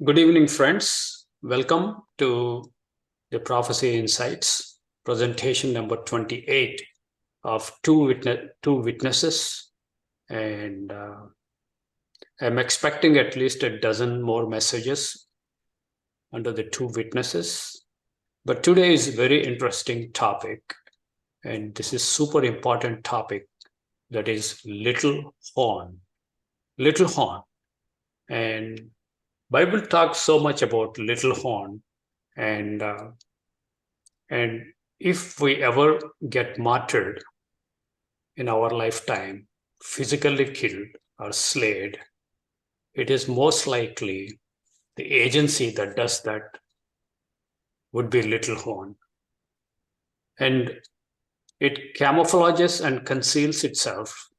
Good evening, friends. Welcome to the Prophecy Insights presentation number 28 of two witnesses. And I'm expecting at least a dozen more messages under the two witnesses. But today is a very interesting topic. And this is super important topic, that is little horn. Little horn. And Bible talks so much about little horn, and and if we ever get martyred in our lifetime, physically killed or slayed, it is most likely the agency that does that would be little horn. And it camouflages and conceals itself.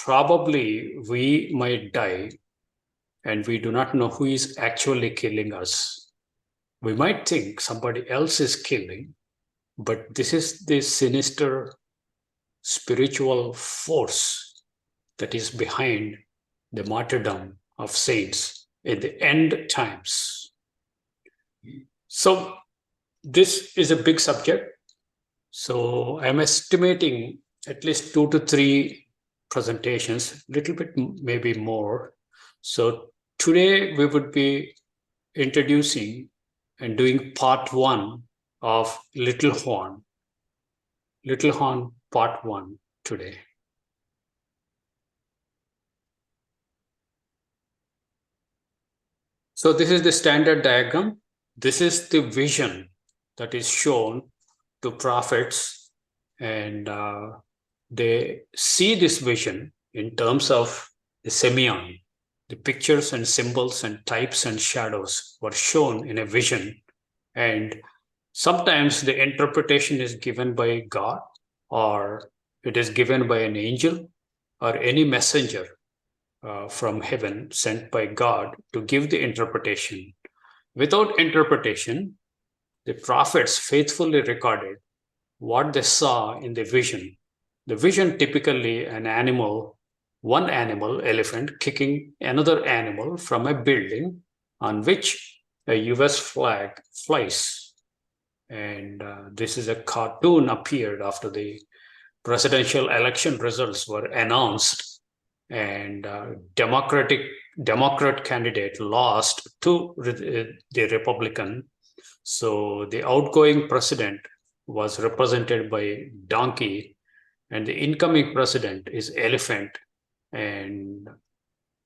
Probably we might die and we do not know who is actually killing us. We might think somebody else is killing, but this is the sinister spiritual force that is behind the martyrdom of saints in the end times. So this is a big subject. So I'm estimating at least 2 to 3 presentations, little bit maybe more. So today we would be introducing and doing part 1 of Little Horn. Little Horn part 1 today. So this is the standard diagram. This is the vision that is shown to prophets, and they see this vision in terms of the semeion. The pictures and symbols and types and shadows were shown in a vision, and sometimes the interpretation is given by God, or it is given by an angel or any messenger from heaven sent by God to give the interpretation. Without interpretation, the prophets faithfully recorded what they saw in the vision. The vision typically one animal, elephant, kicking another animal from a building on which a US flag flies. And this is a cartoon appeared after the presidential election results were announced, and Democrat candidate lost to the Republican. So the outgoing president was represented by donkey, and the incoming president is elephant, and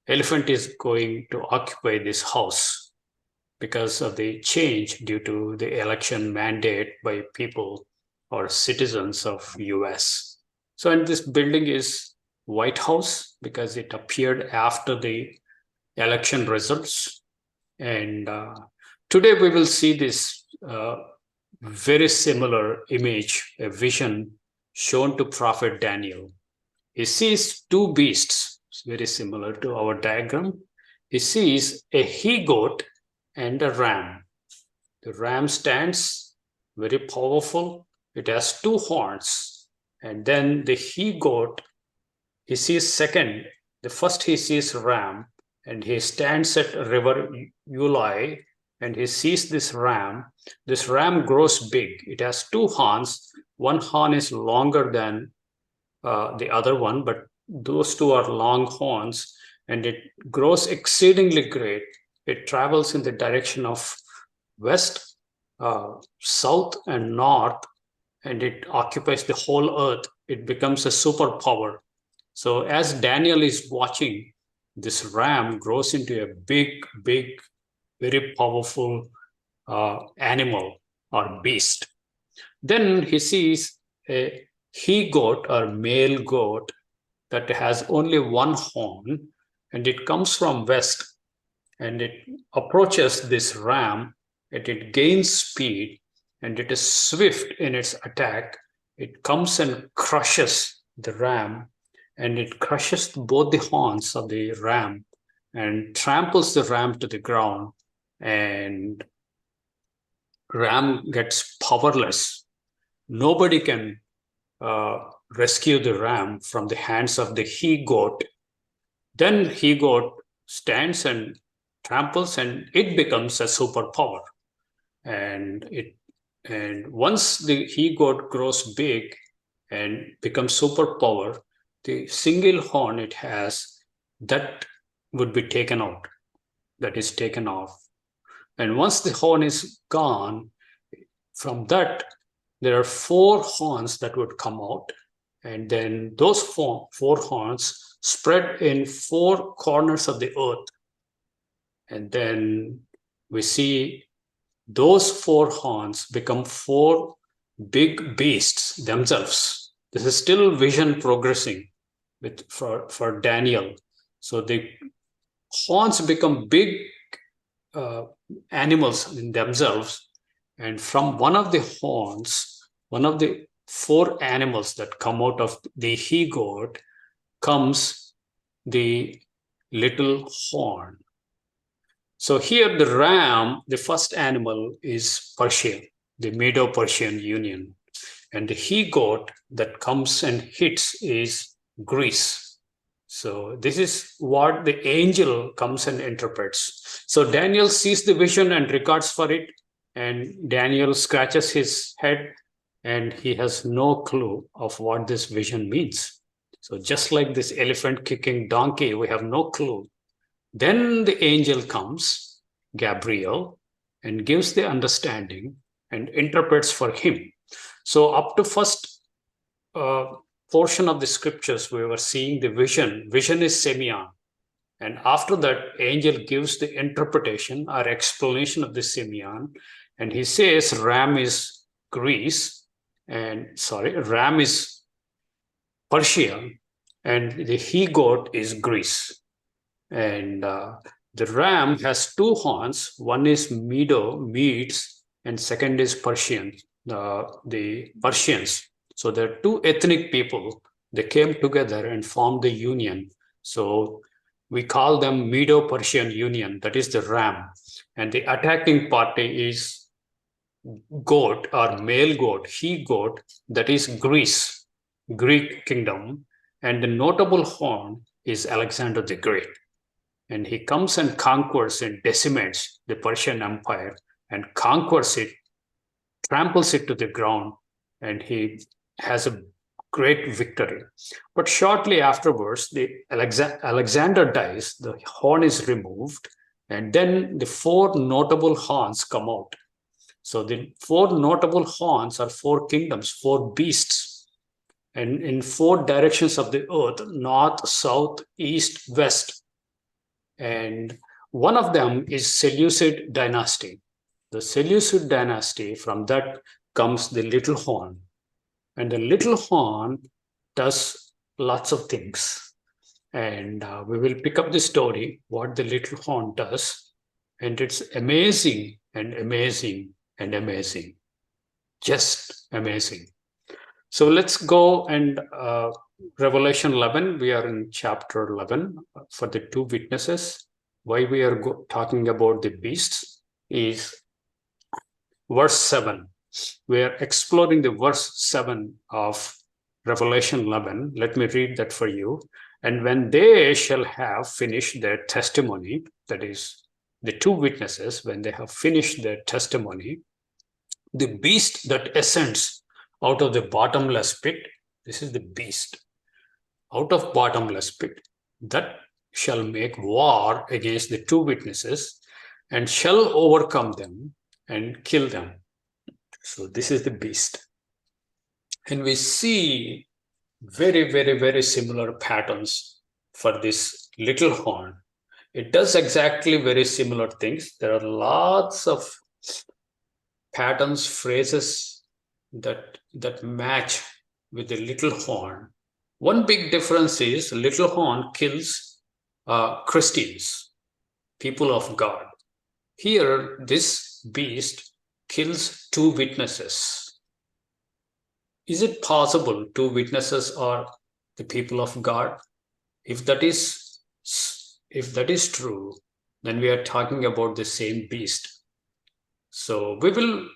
elephant is going to occupy this house because of the change due to the election mandate by people or citizens of US. So, and this building is White House because it appeared after the election results. And today we will see this very similar image, a vision shown to Prophet Daniel. He sees two beasts, very similar to our diagram. He sees a he-goat and a ram. The ram stands very powerful. It has 2 horns. And then the he-goat, he sees second. The first he sees ram, and he stands at river Ulai, and he sees this ram. This ram grows big. It has 2 horns. One horn is longer than the other one, but those 2 are long horns, and it grows exceedingly great. It travels in the direction of west, south, and north, and it occupies the whole earth. It becomes a superpower. So as Daniel is watching, this ram grows into a big, very powerful animal or beast. Then he sees a he-goat or male goat that has only 1 horn, and it comes from west, and it approaches this ram, and it gains speed, and it is swift in its attack. It comes and crushes the ram, and it crushes both the horns of the ram and tramples the ram to the ground, and ram gets powerless. Nobody can rescue the ram from the hands of the he-goat. Then he-goat stands and tramples, and it becomes a superpower. And once the he goat grows big and becomes superpower, the single horn it has, that would be taken out, that is taken off. And once the horn is gone, from that there are four horns that would come out, and then those four horns spread in four corners of the earth. And then we see those four horns become four big beasts themselves. This is still vision progressing for Daniel. So the horns become big animals in themselves, and from one of the horns, one of the four animals that come out of the he goat, comes the little horn. So here the ram, the first animal, is Persia, the Medo-Persian Union. And the he goat that comes and hits is Greece. So this is what the angel comes and interprets. So Daniel sees the vision and records for it, and Daniel scratches his head and he has no clue of what this vision means. So just like this elephant kicking donkey, we have no clue. Then the angel comes, Gabriel, and gives the understanding and interprets for him. So up to first portion of the scriptures, we were seeing the vision. Vision is Semeion. And after that, angel gives the interpretation or explanation of the Semeion. And he says ram is Greece, ram is Persia, and the he goat is Greece. And the ram has two horns. One is Medes, and second is Persian, the Persians. So there are two ethnic people. They came together and formed the union. So we call them Medo-Persian Union. That is the ram. And the attacking party is goat or male goat, he goat, that is Greece, Greek kingdom. And the notable horn is Alexander the Great. And he comes and conquers and decimates the Persian Empire and conquers it, tramples it to the ground, and he has a great victory. But shortly afterwards, Alexander dies, the horn is removed, and then the four notable horns come out. So the four notable horns are four kingdoms, four beasts, and in four directions of the earth: north, south, east, west. And one of them is Seleucid dynasty. The Seleucid dynasty, from that comes the little horn. And the little horn does lots of things. And we will pick up the story, what the little horn does. And it's amazing and amazing and amazing. Just amazing. So let's go and Revelation 11, we are in chapter 11 for the two witnesses. Why we are talking about the beasts is verse 7. We are exploring the verse 7 of Revelation 11. Let me read that for you. And when they shall have finished their testimony, that is, the two witnesses, when they have finished their testimony, the beast that ascends out of the bottomless pit, this is the beast, out of bottomless pit, that shall make war against the two witnesses and shall overcome them and kill them. So this is the beast. And we see very, very, very similar patterns for this little horn. It does exactly very similar things. There are lots of patterns, phrases that match with the little horn. One big difference is little horn kills Christians, people of God. Here, this beast kills two witnesses. Is it possible two witnesses are the people of God? If that is true, then we are talking about the same beast. So we will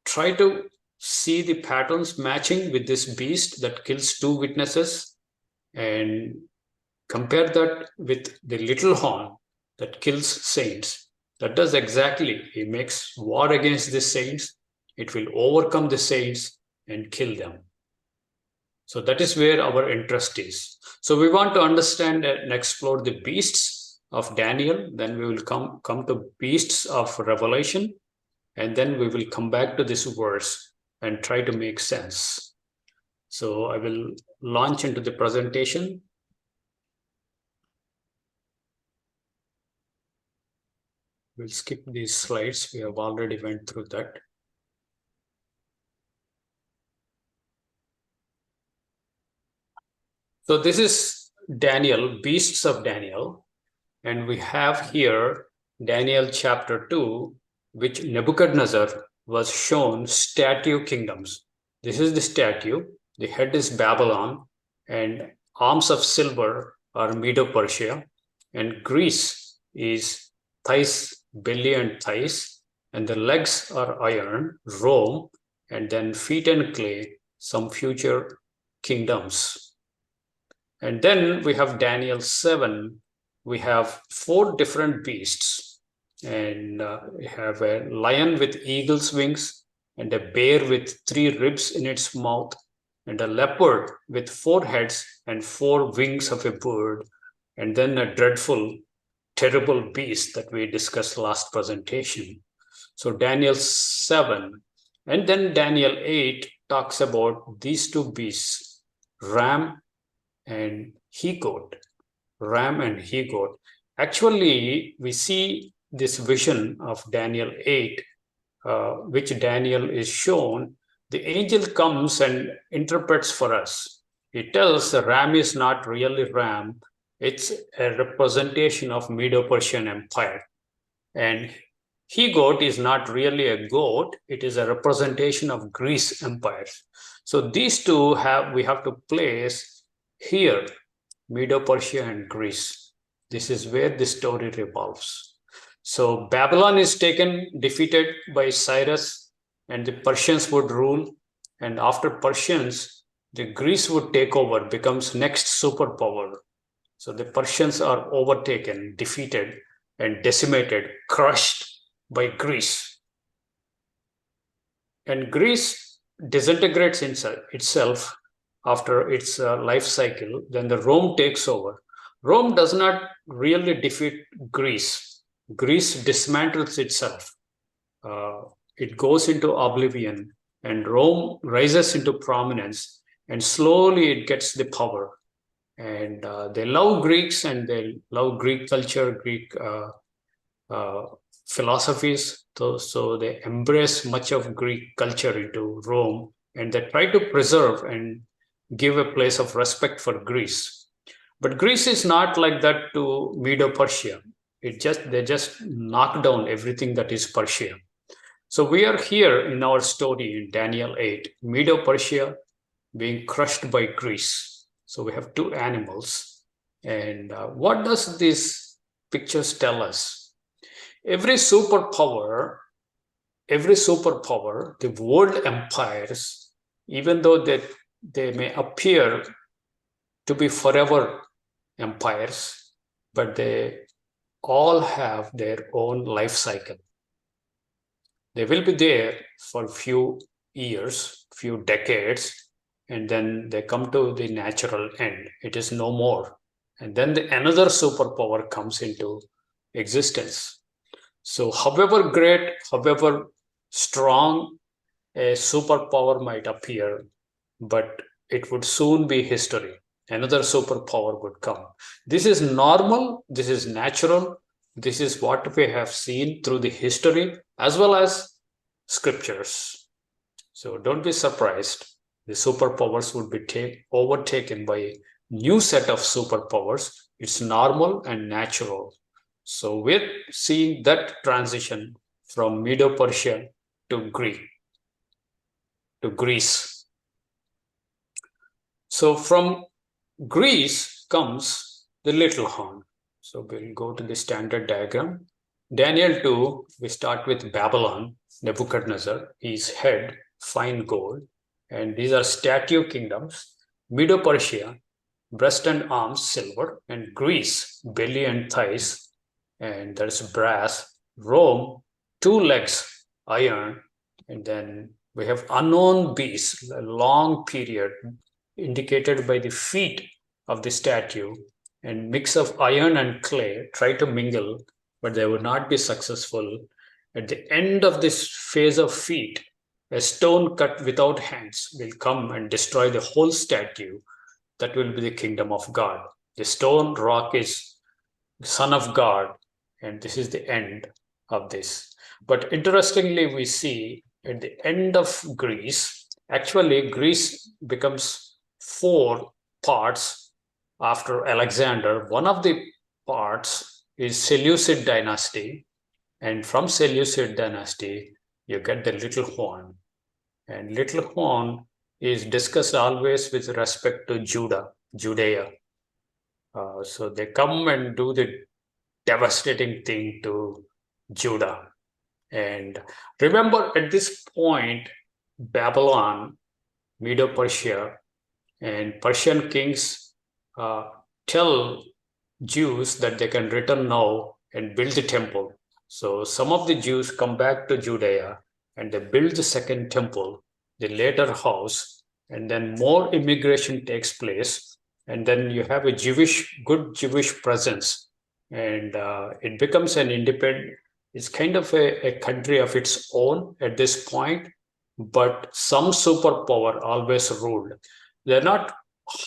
try to see the patterns matching with this beast that kills two witnesses and compare that with the little horn that kills saints. That does exactly. He makes war against the saints. It will overcome the saints and kill them. So that is where our interest is. So we want to understand and explore the beasts of Daniel. Then we will come to beasts of Revelation. And then we will come back to this verse and try to make sense. So I will launch into the presentation. We'll skip these slides. We have already went through that. So this is Daniel, beasts of Daniel. And we have here Daniel chapter 2, which Nebuchadnezzar was shown statue kingdoms. This is the statue. The head is Babylon, and arms of silver are Medo-Persia, and Greece is thighs, belly and thighs, and the legs are iron, Rome, and then feet and clay, some future kingdoms. And then we have Daniel 7. We have 4 different beasts, and we have a lion with eagle's wings, and a bear with 3 ribs in its mouth, and a leopard with 4 heads and 4 wings of a bird, and then a dreadful, terrible beast that we discussed last presentation. So Daniel 7, and then Daniel 8 talks about these 2 beasts, ram and he-goat. Ram and he-goat. Actually, we see this vision of Daniel 8, which Daniel is shown. The angel comes and interprets for us. He tells the ram is not really ram. It's a representation of Medo-Persian Empire. And he-goat is not really a goat. It is a representation of Greece Empire. So these two we have to place here, Medo-Persia and Greece. This is where the story revolves. So Babylon is taken, defeated by Cyrus, and the Persians would rule. And after Persians, the Greece would take over, becomes next superpower. So the Persians are overtaken, defeated, and decimated, crushed by Greece. And Greece disintegrates itself after its life cycle. Then the Rome takes over. Rome does not really defeat Greece. Greece dismantles itself. It goes into oblivion, and Rome rises into prominence, and slowly it gets the power. And they love Greeks, and they love Greek culture, Greek philosophies. So they embrace much of Greek culture into Rome, and they try to preserve and give a place of respect for Greece. But Greece is not like that to Medo-Persia. They just knock down everything that is Persia. So we are here in our story in Daniel 8, Medo-Persia being crushed by Greece. So we have 2 animals. And what does these pictures tell us? Every superpower, the world empires, even though they may appear to be forever empires, but they all have their own life cycle. They will be there for a few years, few decades, and then they come to the natural end. It is no more. And then another superpower comes into existence. So however great, however strong a superpower might appear, but it would soon be history. Another superpower would come. This is normal, this is natural, this is what we have seen through the history as well as scriptures. So don't be surprised. The superpowers would be overtaken by a new set of superpowers. It's normal and natural. So we're seeing that transition from Medo-Persia to Greece. So from Greece comes the little horn. So we'll go to the standard diagram. Daniel 2, we start with Babylon, Nebuchadnezzar, his head, fine gold. And these are statue kingdoms. Medo-Persia, breast and arms, silver. And Greece, belly and thighs. and there's brass. Rome, two legs, iron, and then we have unknown beasts, a long period indicated by the feet of the statue, and mix of iron and clay try to mingle, but they would not be successful. At the end of this phase of feet, a stone cut without hands will come and destroy the whole statue. That will be the kingdom of God. The stone rock is Son of God, and this is the end of this. But interestingly, we see at the end of Greece, actually, Greece becomes four parts after Alexander. One of the parts is Seleucid dynasty, and from Seleucid dynasty, you get the little horn. And little horn is discussed always with respect to Judea. So they come and do the devastating thing to Judah. And remember, at this point, Babylon, Medo-Persia, and Persian kings tell Jews that they can return now and build the temple. So some of the Jews come back to Judea and they build the second temple, the later house, and then more immigration takes place. And then you have a good Jewish presence, and it becomes an independent, it's kind of a country of its own at this point, but some superpower always ruled. They're not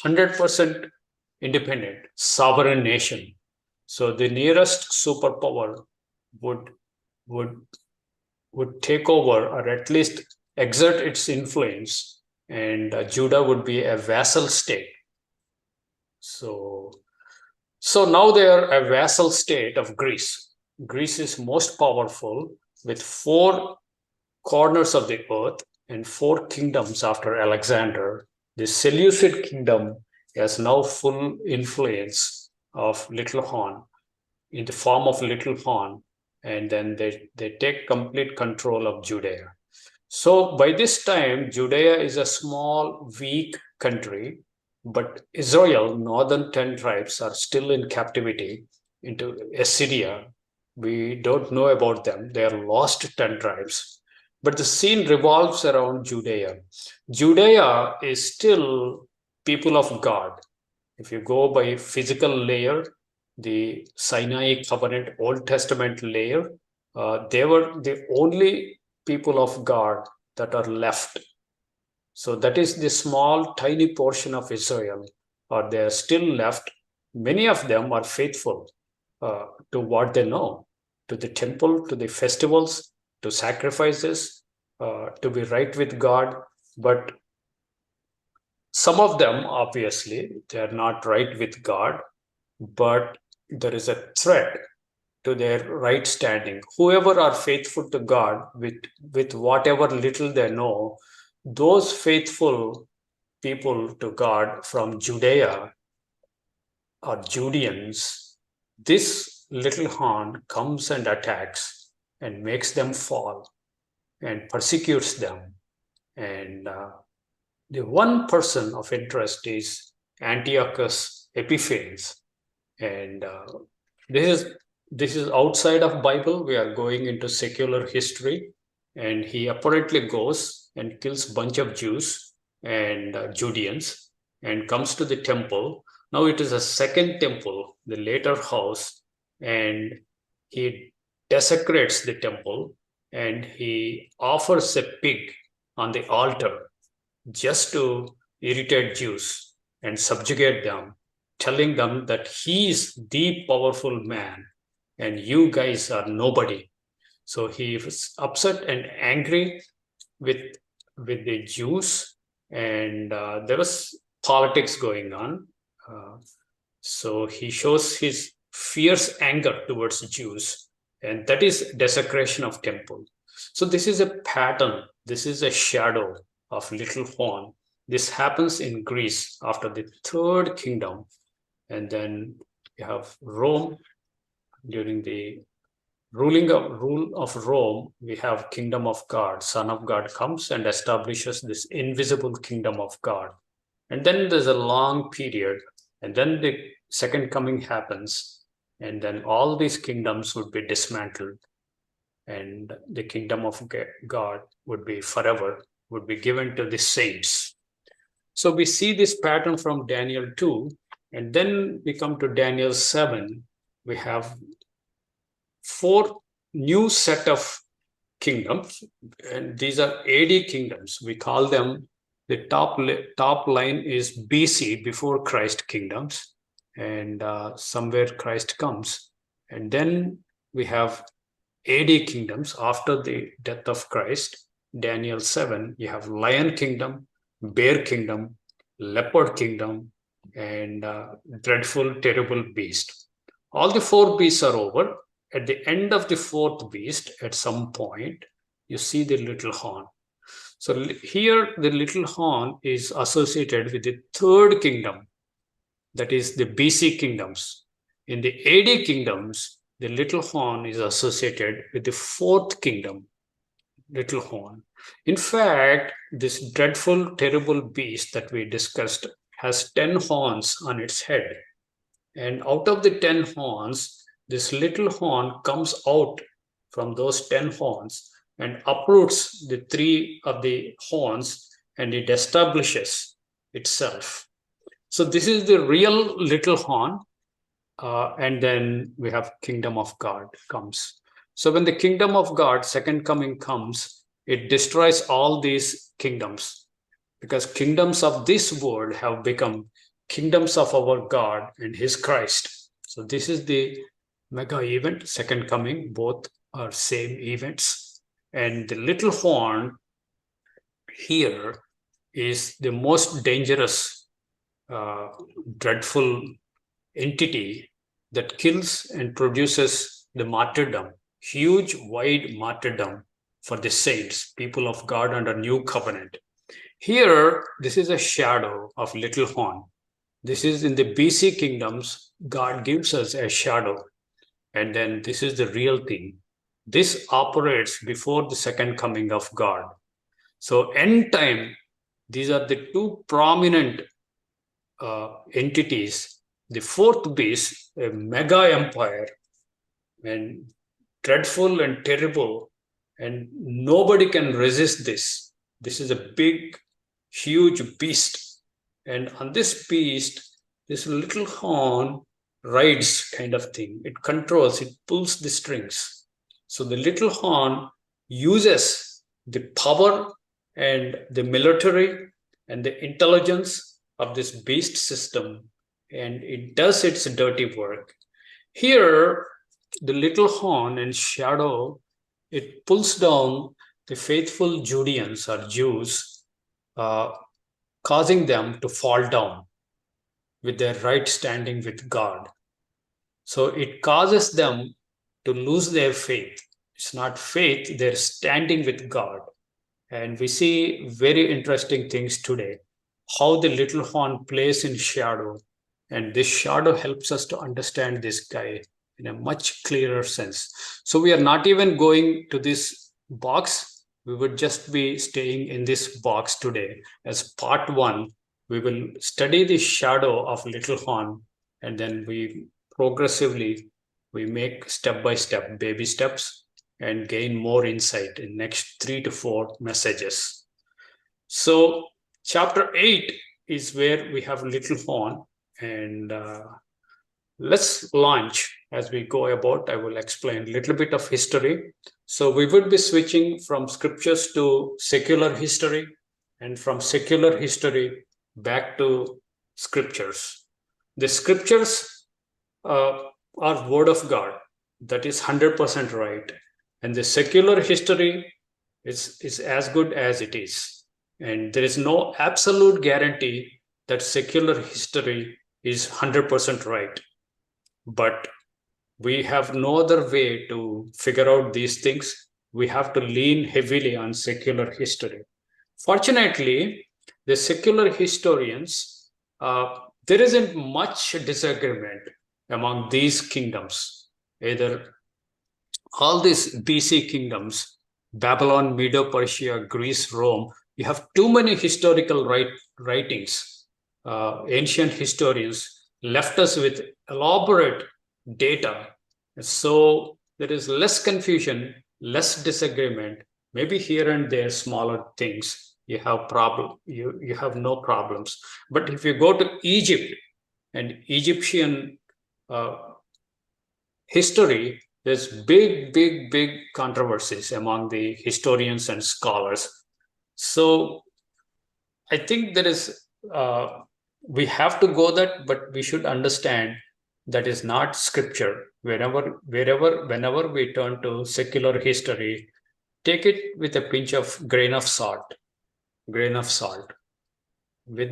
100% independent, sovereign nation. So the nearest superpower would would would take over or at least exert its influence, and Judah would be a vassal state. So now they are a vassal state of Greece. Greece is most powerful with four corners of the earth and four kingdoms after Alexander. The Seleucid kingdom has now full influence of Little Horn in the form of Little Horn, and then they take complete control of Judea. So by this time, Judea is a small, weak country, but Israel, northern 10 tribes, are still in captivity into Assyria. We don't know about them. They are lost 10 tribes. But the scene revolves around Judea. Judea is still people of God. If you go by physical layer, the Sinai covenant Old Testament layer, they were the only people of God that are left. So that is the small, tiny portion of Israel, or they are still left. Many of them are faithful to what they know, to the temple, to the festivals, to sacrifices, to be right with God. But some of them, obviously, they are not right with God, but there is a threat to their right standing. Whoever are faithful to God with whatever little they know, those faithful people to God from Judea or Judeans, this little horn comes and attacks and makes them fall and persecutes them. And the one person of interest is Antiochus Epiphanes. And this is outside of Bible. We are going into secular history, and he apparently goes and kills a bunch of Jews and Judeans and comes to the temple. Now it is a second temple, the later house, and he desecrates the temple and he offers a pig on the altar just to irritate Jews and subjugate them, telling them that he is the powerful man and you guys are nobody. So he was upset and angry with the Jews, and there was politics going on. So he shows his fierce anger towards Jews, and that is desecration of temple. So this is a pattern. This is a shadow of little horn. This happens in Greece after the third kingdom, and then you have Rome. During the rule of Rome, we have kingdom of God. Son of God comes and establishes this invisible kingdom of God. And then there's a long period, and then the second coming happens, and then all these kingdoms would be dismantled, and the kingdom of God would be forever, would be given to the saints. So we see this pattern from Daniel 2, and then we come to Daniel 7. We have 4 new set of kingdoms, and these are AD kingdoms. We call them, the top line is BC, before Christ kingdoms, and somewhere Christ comes. And then we have AD kingdoms after the death of Christ. Daniel 7, you have lion kingdom, bear kingdom, leopard kingdom, and dreadful, terrible beast. All the 4 beasts are over. At the end of the 4th beast, at some point, you see the little horn. So here, the little horn is associated with the 3rd kingdom, that is the BC kingdoms. In the AD kingdoms, the little horn is associated with the 4th kingdom, little horn. In fact, this dreadful, terrible beast that we discussed has 10 horns on its head. And out of the 10 horns, this little horn comes out from those 10 horns and uproots the 3 of the horns, and it establishes itself. So this is the real little horn. And then we have kingdom of God comes. So when the kingdom of God, second coming, comes, it destroys all these kingdoms, because kingdoms of this world have become kingdoms of our God and his Christ. So this is the mega event, second coming. Both are same events. And the little horn here is the most dangerous, dreadful entity that kills and produces the martyrdom, huge, wide martyrdom for the saints, people of God under new covenant. Here, this is a shadow of little horn. This is in the BC kingdoms. God gives us a shadow, and then this is the real thing. This operates before the second coming of God. So end time, these are the 2 prominent entities. The 4th beast, a mega empire, and dreadful and terrible, and nobody can resist this. This is a big, huge beast. And on this beast, this little horn rides, kind of thing. It controls, it pulls the strings. So the little horn uses the power and the military and the intelligence of this beast system, and it does its dirty work. Here, the little horn and shadow, it pulls down the faithful Judeans or Jews, causing them to fall down with their right standing with God. So it causes them to lose their faith. It's not faith, they're standing with God. And we see very interesting things today, how the little horn plays in shadow. And this shadow helps us to understand this guy in a much clearer sense. So we are not even going to this box. We would just be staying in this box today. As part 1, we will study the shadow of little horn, and then we progressively, we make step-by-step baby steps and gain more insight in next 3 to 4 messages. So chapter 8 is where we have little horn, and let's launch. As we go about, I will explain a little bit of history. So we would be switching from scriptures to secular history, and from secular history back to scriptures. The scriptures are word of God. That is 100% right. And the secular history is as good as it is. And there is no absolute guarantee that secular history is 100% right. But we have no other way to figure out these things. We have to lean heavily on secular history. Fortunately, the secular historians, there isn't much disagreement among these kingdoms. Either all these BC kingdoms, Babylon, Medo-Persia, Greece, Rome, you have too many historical writings. Ancient historians left us with elaborate data. So there is less confusion, less disagreement. Maybe here and there, smaller things you have you have no problems. But if you go to Egypt and Egyptian uh, history, there's big controversies among the historians and scholars. So I think there is, we have to go that, but we should understand that is not scripture. Whenever we turn to secular history, take it with a pinch of grain of salt. With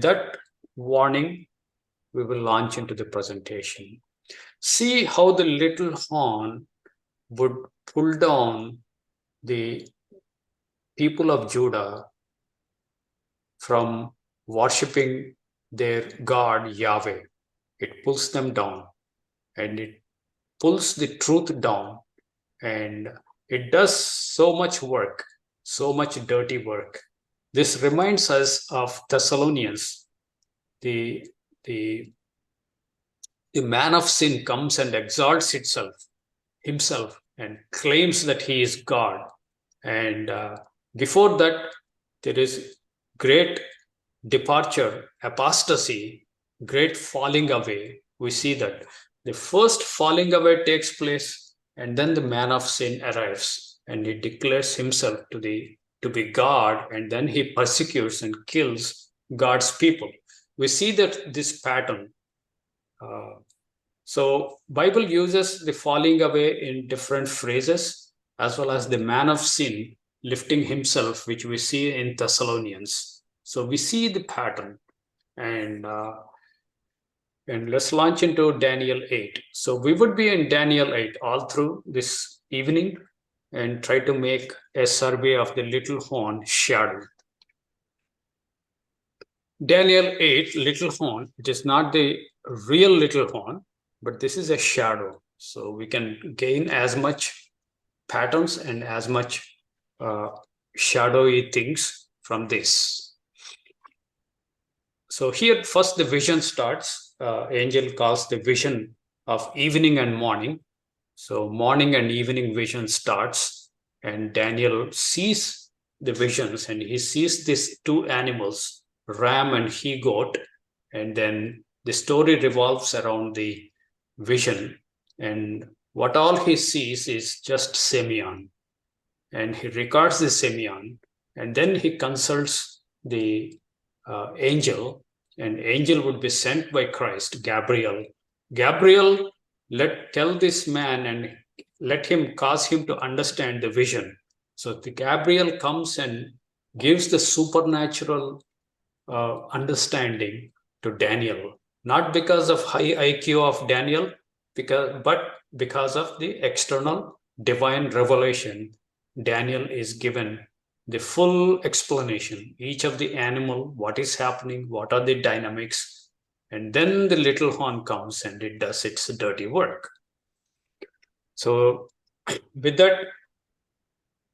that warning, we will launch into the presentation. See how the little horn would pull down the people of Judah from worshipping their God Yahweh. It pulls them down and it pulls the truth down, and it does so much work, so much dirty work. This reminds us of Thessalonians. The, the, the man of sin comes and exalts himself and claims that he is God. And before that, there is great departure, apostasy, great falling away. We see that the first falling away takes place, and then the man of sin arrives, and he declares himself to be God, and then he persecutes and kills God's people. We see that this pattern. So Bible uses the falling away in different phrases, as well as the man of sin lifting himself, which we see in Thessalonians. So we see the pattern, and let's launch into Daniel 8. So we would be in Daniel 8 all through this evening and try to make a survey of the little horn shadow. Daniel 8, little horn, it is not the real little horn, but this is a shadow. So we can gain as much patterns and as much shadowy things from this. So here first the vision starts. Angel calls the vision of evening and morning. So morning and evening vision starts, and Daniel sees the visions, and he sees these two animals, ram and he goat, and then the story revolves around the vision, and what all he sees is just Simeon, and he records the Simeon, and then he consults the angel, and angel would be sent by Christ, Gabriel. Gabriel, tell this man and let him cause him to understand the vision. So the Gabriel comes and gives the supernatural understanding to Daniel, not because of high IQ of Daniel, but because of the external divine revelation. Daniel is given the full explanation, each of the animal, what is happening, what are the dynamics, and then the little horn comes and it does its dirty work. So with that,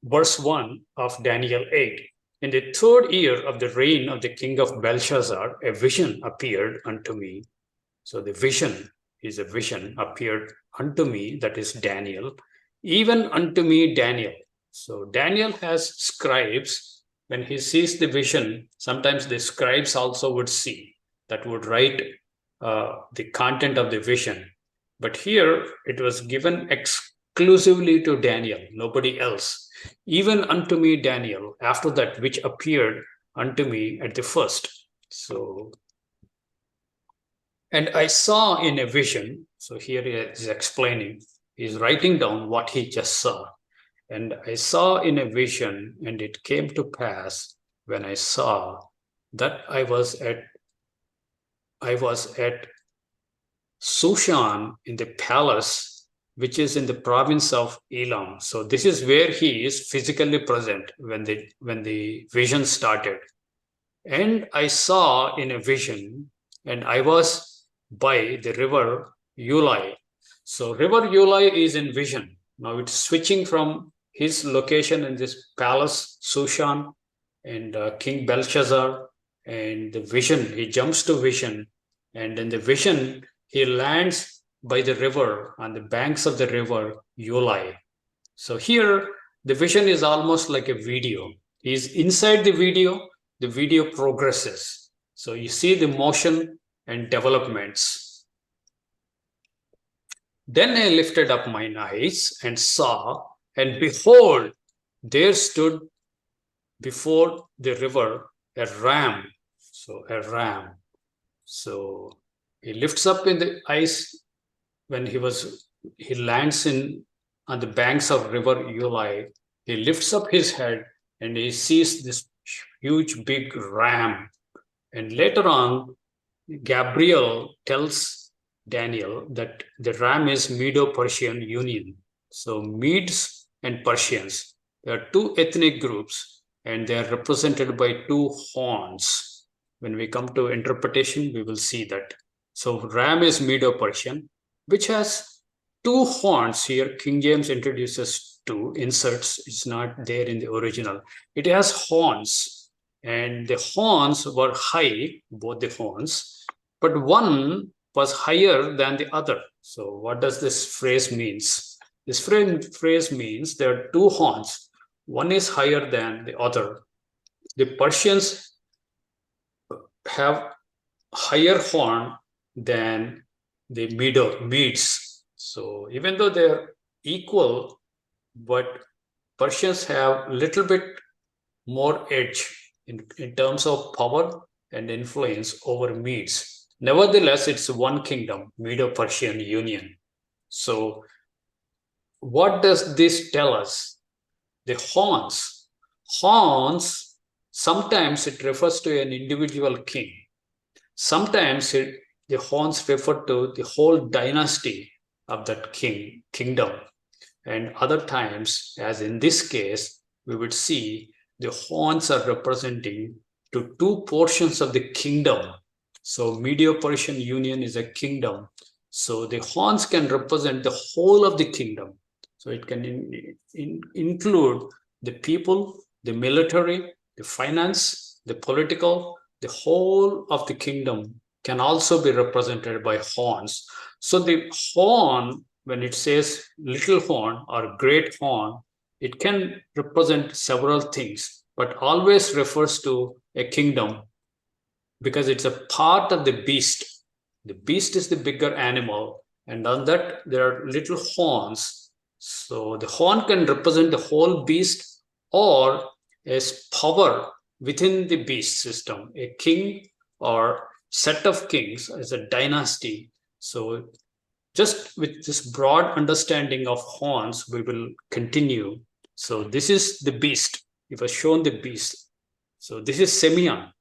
verse 1 of Daniel 8, in the third year of the reign of the king of Belshazzar, a vision appeared unto me. So the vision is a vision appeared unto me, that is Daniel, even unto me Daniel. So Daniel has scribes. When he sees the vision, sometimes the scribes also would see, that would write the content of the vision. But here it was given exclusively to Daniel, nobody else. Even unto me Daniel, after that which appeared unto me at the first. So, and I saw in a vision, so here he is explaining, he's writing down what he just saw. And I saw in a vision, and it came to pass when I saw that I was at Sushan in the palace, which is in the province of Elam. So this is where he is physically present when the vision started. And I saw in a vision, and I was by the river Ulai. So river Ulai is in vision. Now it's switching from his location in this palace, Sushan, and King Belshazzar, and the vision, he jumps to vision, and in the vision, he lands by the river, on the banks of the river Ulai. So here, the vision is almost like a video. He's inside the video progresses. So you see the motion and developments. Then I lifted up mine eyes and saw, and behold, there stood before the river a ram. So a ram. So he lifts up in the eyes when he lands on the banks of river Ulai. He lifts up his head and he sees this huge big ram. And later on, Gabriel tells Daniel that the ram is Medo-Persian Union. So Medes and Persians, there are two ethnic groups and they are represented by two horns. When we come to interpretation, we will see that. So ram is Medo-Persian, which has two horns here. King James introduces two inserts. It's not there in the original. It has horns, and the horns were high, both the horns, but one was higher than the other. So what does this phrase means? This phrase means there are two horns. One is higher than the other. The Persians have higher horn than the Medes. So even though they're equal, but Persians have a little bit more edge in terms of power and influence over Medes. Nevertheless, it's one kingdom, Medo-Persian Union. So what does this tell us? The horns. Horns, sometimes it refers to an individual king. Sometimes the horns refer to the whole dynasty of that kingdom. And other times, as in this case, we would see the horns are representing to two portions of the kingdom. So Medo-Persian Union is a kingdom. So the horns can represent the whole of the kingdom. So it can include the people, the military, the finance, the political, the whole of the kingdom can also be represented by horns. So the horn, when it says little horn or great horn, it can represent several things, but always refers to a kingdom because it's a part of the beast. The beast is the bigger animal, and on that there are little horns. So the horn can represent the whole beast or as power within the beast system, a king or set of kings as a dynasty. So just with this broad understanding of horns, we will continue. So this is the beast. It was shown the beast. So this is Simeon.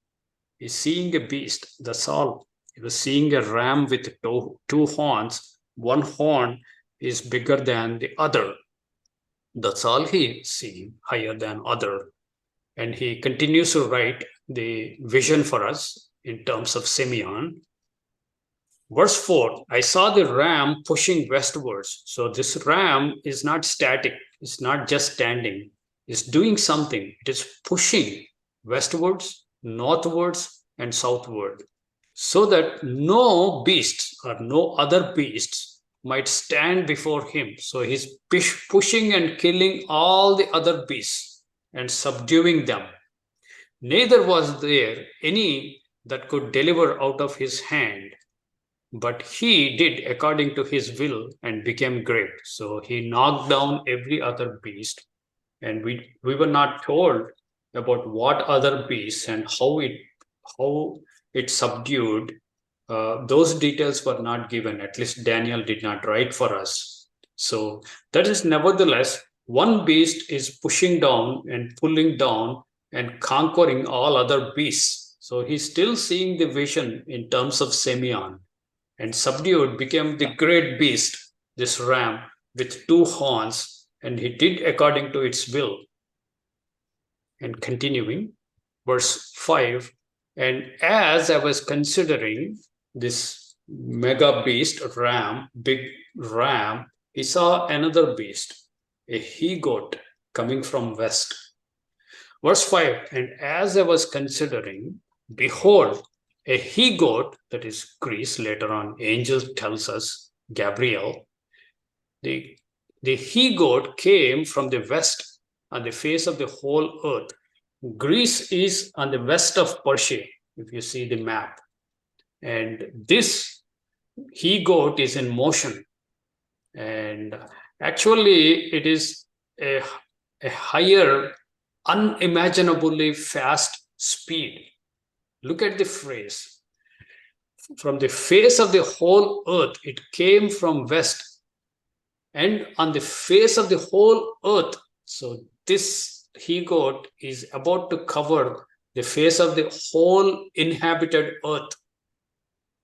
He's seeing a beast. That's all. He was seeing a ram with two horns. One horn is bigger than the other. That's all he seeing, higher than other. And he continues to write the vision for us in terms of Simeon. Verse 4, I saw the ram pushing westwards. So this ram is not static. It's not just standing. It's doing something. It is pushing westwards, northwards, and southward, so that no beasts or no other beasts might stand before him. So he's pushing and killing all the other beasts and subduing them. Neither was there any that could deliver out of his hand, but he did according to his will and became great. So he knocked down every other beast, and we were not told about what other beasts and how it subdued. Those details were not given. At least Daniel did not write for us. So that is nevertheless, one beast is pushing down and pulling down and conquering all other beasts. So he's still seeing the vision in terms of Simeon, and subdued became the great beast, this ram with two horns, and he did according to its will. And continuing, verse 5, and as I was considering this mega beast, big ram, he saw another beast, a he-goat coming from west. Verse 5, and as I was considering, behold, a he-goat, that is Greece, later on, angel tells us, Gabriel. The he-goat came from the west on the face of the whole earth. Greece is on the west of Persia, if you see the map. And this he-goat is in motion. And actually, it is a higher, unimaginably fast speed. Look at the phrase. From the face of the whole earth, it came from west and on the face of the whole earth. So this he-goat is about to cover the face of the whole inhabited earth.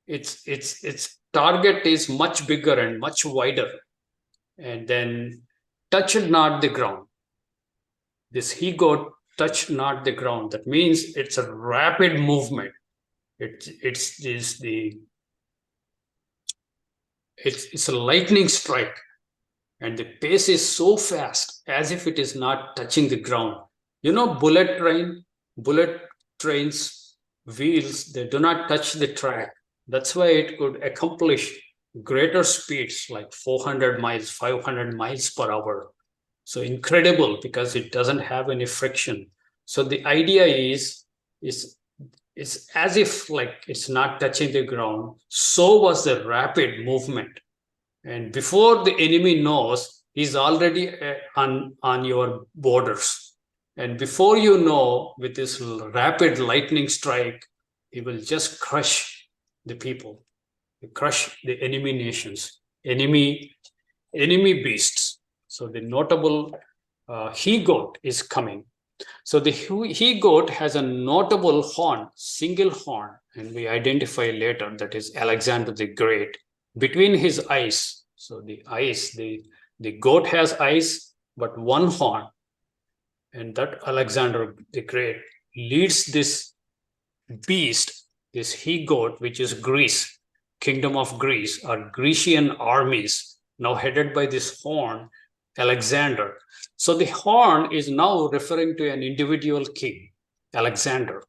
Its target is much bigger and much wider. And then touched not the ground. This he-goat touched not the ground. That means it's a rapid movement. It's a lightning strike, and the pace is so fast as if it is not touching the ground. You know, bullet trains wheels, they do not touch the track. That's why it could accomplish greater speeds like 400 miles, 500 miles per hour. So incredible, because it doesn't have any friction. So the idea is it's as if like it's not touching the ground. So was the rapid movement. And before the enemy knows, he's already on your borders. And before you know, with this rapid lightning strike, he will just crush the people, crush the enemy nations, enemy beasts. So the notable he-goat is coming. So the he-goat has a notable horn, single horn, and we identify later that is Alexander the Great, between his eyes. So the eyes, the goat has eyes, but one horn. And that Alexander the Great leads this beast, this he-goat, which is Greece, kingdom of Greece, or Grecian armies, now headed by this horn, Alexander. So the horn is now referring to an individual king, Alexander.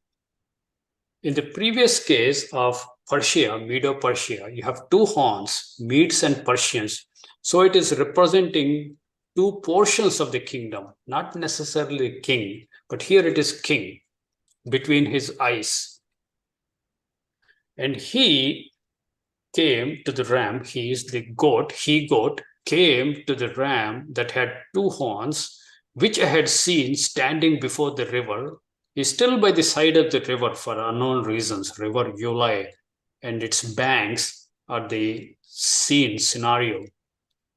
In the previous case of Persia, Medo-Persia, you have two horns, Medes and Persians. So it is representing two portions of the kingdom, not necessarily king, but here it is king between his eyes. And he came to the ram, he is the goat, he-goat, came to the ram that had two horns, which I had seen standing before the river. Is still by the side of the river for unknown reasons, River Ulai, and its banks are the scene scenario.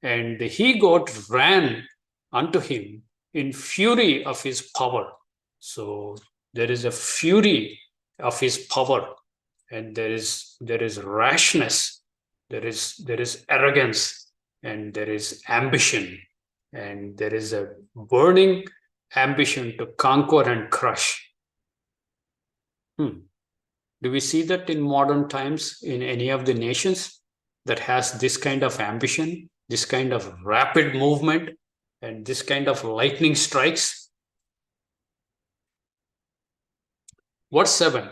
And the he-goat ran unto him in fury of his power. So there is a fury of his power, and there is rashness, there is arrogance, and there is ambition, and there is a burning ambition to conquer and crush. Do we see that in modern times in any of the nations that has this kind of ambition, this kind of rapid movement, and this kind of lightning strikes? Verse 7,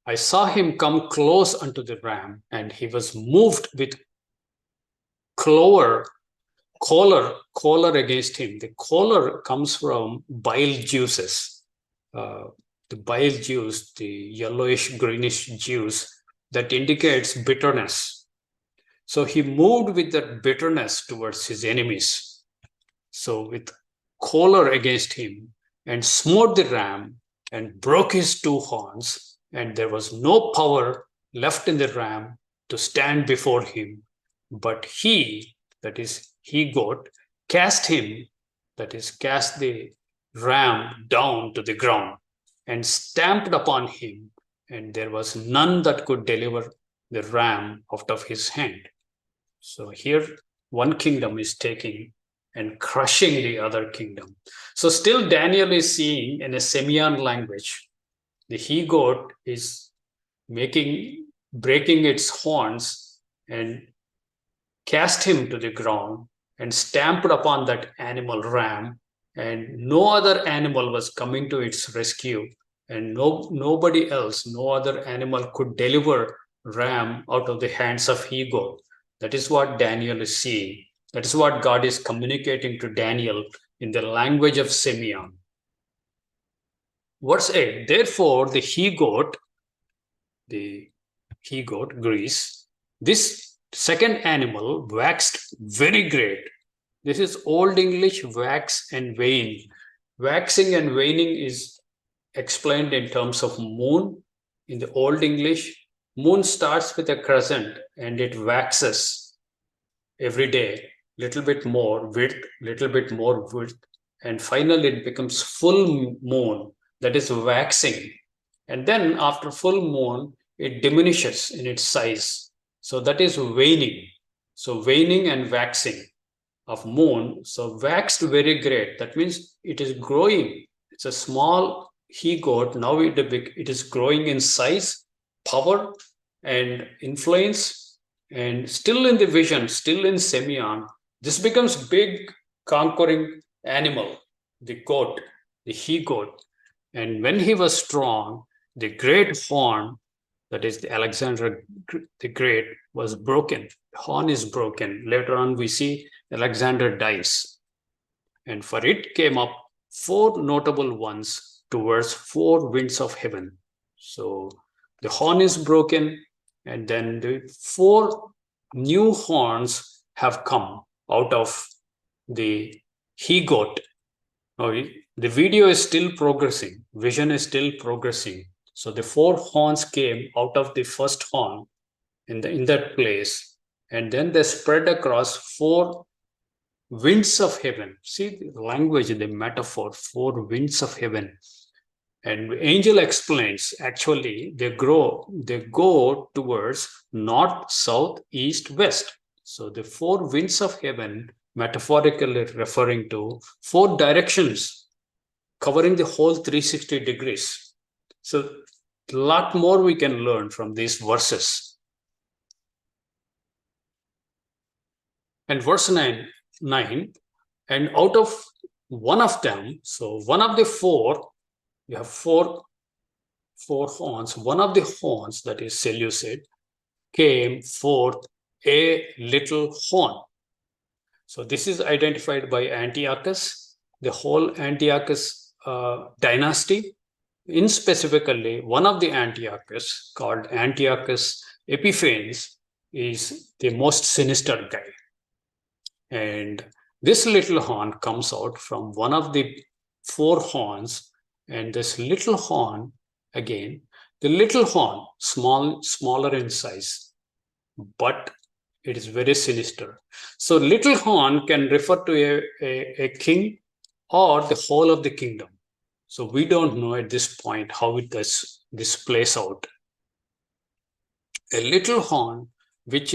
I saw him come close unto the ram, and he was moved with choler against him. The choler comes from bile juices. The bile juice, the yellowish greenish juice that indicates bitterness. So he moved with that bitterness towards his enemies. So with choler against him, and smote the ram and broke his two horns, and there was no power left in the ram to stand before him. But he, that is he-goat, cast him, that is cast the ram down to the ground, and stamped upon him, and there was none that could deliver the ram out of his hand. So here one kingdom is taking and crushing the other kingdom. So still Daniel is seeing in a Semian language, the he-goat is breaking its horns and cast him to the ground and stamped upon that animal ram, and no other animal was coming to its rescue, and nobody else, no other animal could deliver ram out of the hands of he-goat. That is what Daniel is seeing. That is what God is communicating to Daniel in the language of Simeon. Verse 8, therefore the he-goat, Greece, this second animal waxed very great. This is Old English wax and wane. Waxing and waning is explained in terms of moon. In the Old English, moon starts with a crescent and it waxes every day, little bit more width, little bit more width, and finally it becomes full moon, that is waxing. And then after full moon, it diminishes in its size. So that is waning. So waning and waxing of moon. So waxed very great. That means it is growing. It's a small he-goat. Now it is growing in size, power, and influence. And still in the vision, still in Simeon, this becomes big, conquering animal, the goat, the he-goat. And when he was strong, the great horn, that is the Alexander the Great, was broken. The horn is broken. Later on, we see Alexander dies. And for it came up four notable ones towards four winds of heaven. So the horn is broken, and then the four new horns have come out of the he-goat. Now, the video is still progressing, vision is still progressing. So the four horns came out of the first horn in that place, and then they spread across four winds of heaven. See the language, the metaphor, four winds of heaven. And angel explains, actually, they go towards north, south, east, west. So the four winds of heaven, metaphorically referring to four directions, covering the whole 360 degrees. So a lot more we can learn from these verses. And verse 9, and out of one of them, so one of the four, you have four horns, one of the horns, that is Seleucid, came forth a little horn. So this is identified by Antiochus, the whole Antiochus dynasty. In specifically, one of the Antiochus, called Antiochus Epiphanes, is the most sinister guy. And this little horn comes out from one of the four horns, and this little horn, again, the little horn, smaller in size, but it is very sinister. So little horn can refer to a king or the whole of the kingdom. So we don't know at this point how this plays out. A little horn which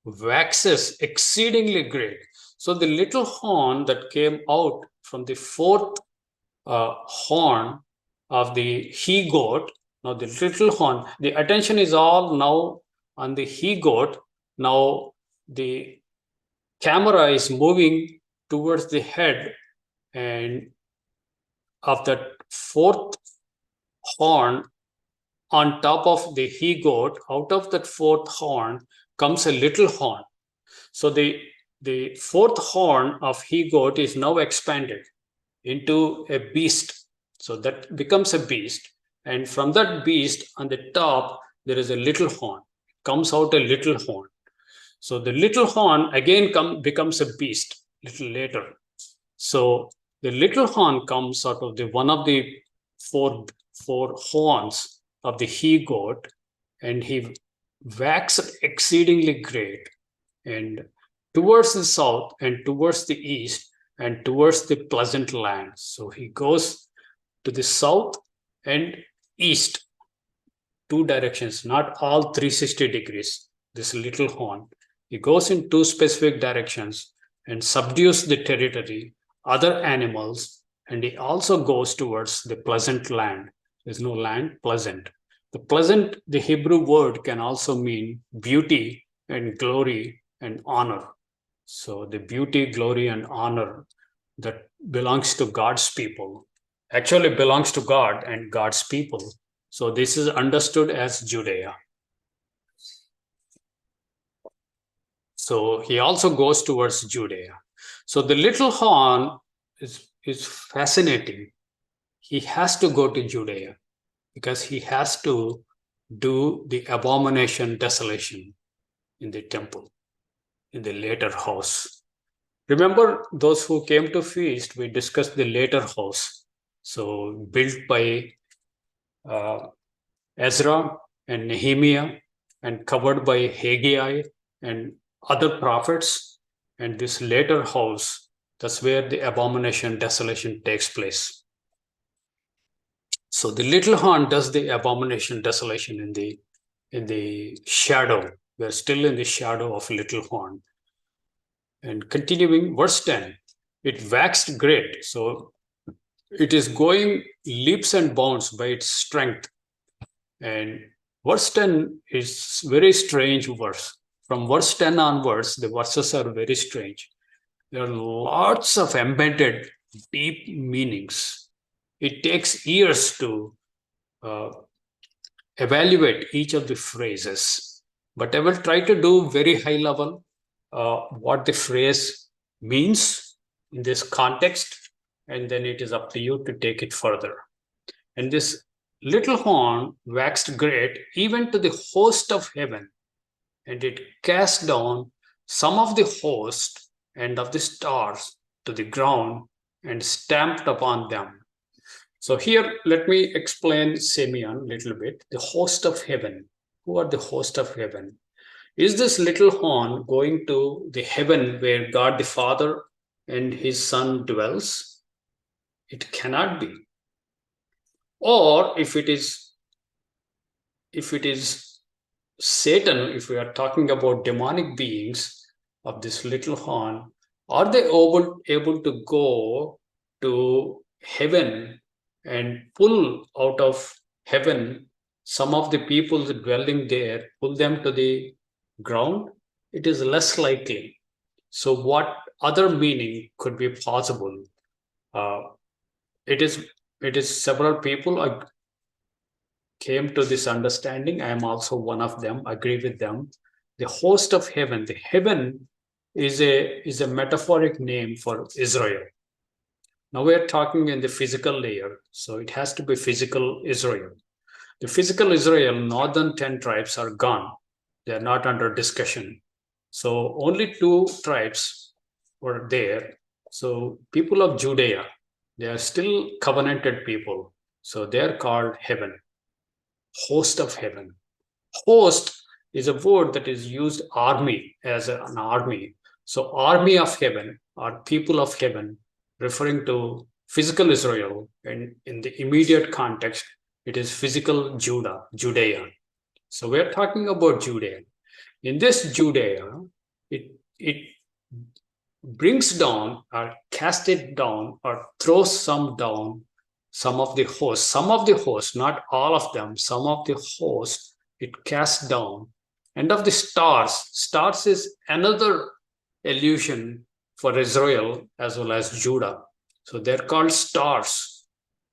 waxes exceedingly great. So the little horn that came out from the fourth horn of the he-goat, now the little horn, the attention is all now on the he-goat. Now the camera is moving towards the head, and of that fourth horn on top of the he-goat, out of that fourth horn comes a little horn. So the fourth horn of he-goat is now expanded into a beast. So that becomes a beast. And from that beast on the top, there is a little horn. Comes out a little horn. So the little horn again becomes a beast little later. So the little horn comes out of the one of the four horns of the he-goat, and he waxed exceedingly great, and towards the south and towards the east and towards the pleasant land. So he goes to the south and east, two directions, not all 360 degrees. This little horn, he goes in two specific directions and subdues the territory, other animals, and he also goes towards the pleasant land. There's no land, pleasant. The pleasant, the Hebrew word, can also mean beauty and glory and honor. So the beauty, glory, and honor that belongs to God's people actually belongs to God and God's people. So this is understood as Judea. So he also goes towards Judea. So the little horn is fascinating. He has to go to Judea because he has to do the abomination desolation in the temple, in the later house. Remember those who came to feast, we discussed the later house. So built by uh, Ezra and Nehemiah and covered by Haggai and other prophets. And this later house, that's where the abomination desolation takes place. So the little horn does the abomination desolation in the shadow. We're still in the shadow of little horn. And continuing, verse 10, it waxed great. So it is going leaps and bounds by its strength. And verse 10 is very strange verse. From verse 10 onwards, the verses are very strange. There are lots of embedded deep meanings. It takes years to uh, evaluate each of the phrases, but I will try to do very high level what the phrase means in this context, and then it is up to you to take it further. And this little horn waxed great even to the host of heaven, and it cast down some of the host and of the stars to the ground and stamped upon them. So here, let me explain Simeon a little bit. The host of heaven. Who are the host of heaven? Is this little horn going to the heaven where God the Father and his Son dwells? It cannot be. Or if it is Satan, if we are talking about demonic beings of this little horn, are they able to go to heaven and pull out of heaven some of the people dwelling there, pull them to the ground? It is less likely. So, what other meaning could be possible? Uh, it is several people came to this understanding. I am also one of them, agree with them. The host of heaven, the heaven is a metaphoric name for Israel. Now we're talking in the physical layer, so it has to be physical Israel. The physical Israel, northern 10 tribes are gone. They are not under discussion. So only 2 tribes were there. So people of Judea, they are still covenanted people. So they are called heaven, host of heaven. Host is a word that is used army as an army. So army of heaven or people of heaven, referring to physical Israel, and in the immediate context, it is physical Judea. So we're talking about Judea. In this Judea, it brings down or cast it down or throws some down, some of the hosts, not all of them, some of the hosts it casts down. And of the stars is another illusion for Israel as well as Judah. So they're called stars.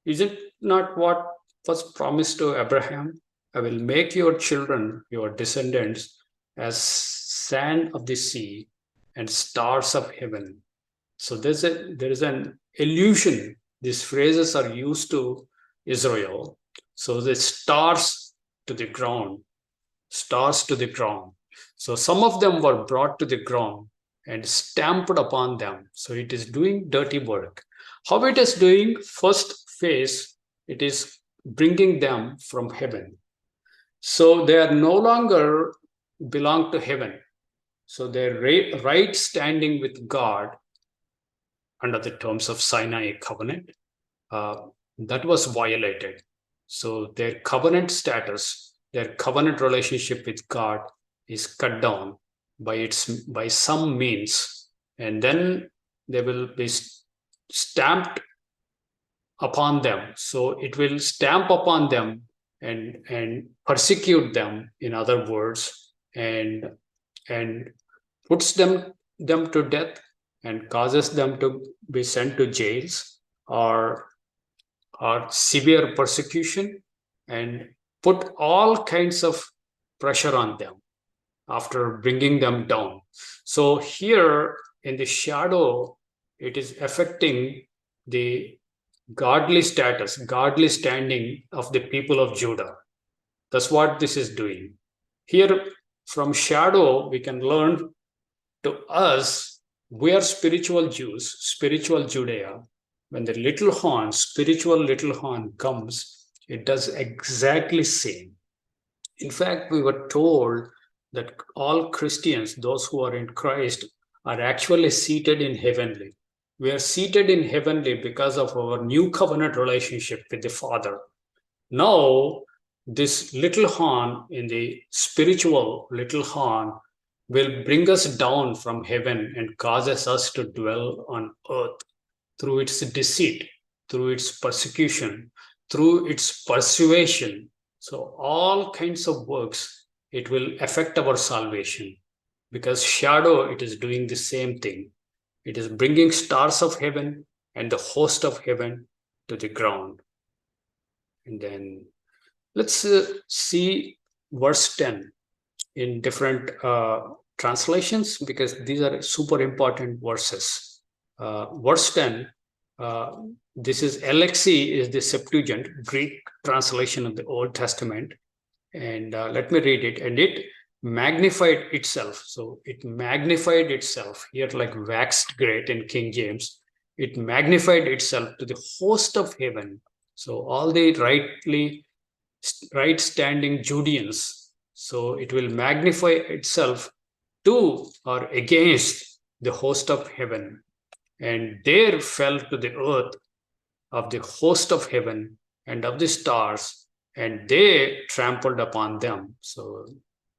Is it not what was promised to Abraham? I will make your children, your descendants, as sand of the sea and stars of heaven. So there is an illusion. These phrases are used to Israel. So the stars to the ground, stars to the ground. So some of them were brought to the ground and stamped upon them. So it is doing dirty work. How it is doing? First phase, it is bringing them from heaven. So they are no longer belong to heaven. So their right standing with God under the terms of Sinai covenant, that was violated. So their covenant status, their covenant relationship with God is cut down by some means, and then they will be stamped upon them. So it will stamp upon them and persecute them, in other words, and puts them to death and causes them to be sent to jails or severe persecution, and put all kinds of pressure on them after bringing them down. So here in the shadow, it is affecting the godly status, godly standing of the people of Judah. That's what this is doing. Here, from shadow, we can learn to us, we are spiritual Jews, spiritual Judea. When the little horn, spiritual little horn comes, it does exactly same. In fact, we were told that all Christians, those who are in Christ, are actually seated in heavenly. We are seated in heavenly because of our new covenant relationship with the Father. Now, this little horn in the spiritual little horn will bring us down from heaven and causes us to dwell on earth through its deceit, through its persecution, through its persuasion. So, all kinds of works, it will affect our salvation because shadow, it is doing the same thing. It is bringing stars of heaven and the host of heaven to the ground. And then let's see verse 10 in different translations because these are super important verses. Verse 10, this is LXC, is the Septuagint, Greek translation of the Old Testament. And let me read it. And it magnified itself. So it magnified itself here, like waxed great in King James. It magnified itself to the host of heaven. So all the right standing Judeans. So it will magnify itself to or against the host of heaven. And there fell to the earth of the host of heaven and of the stars, and they trampled upon them. So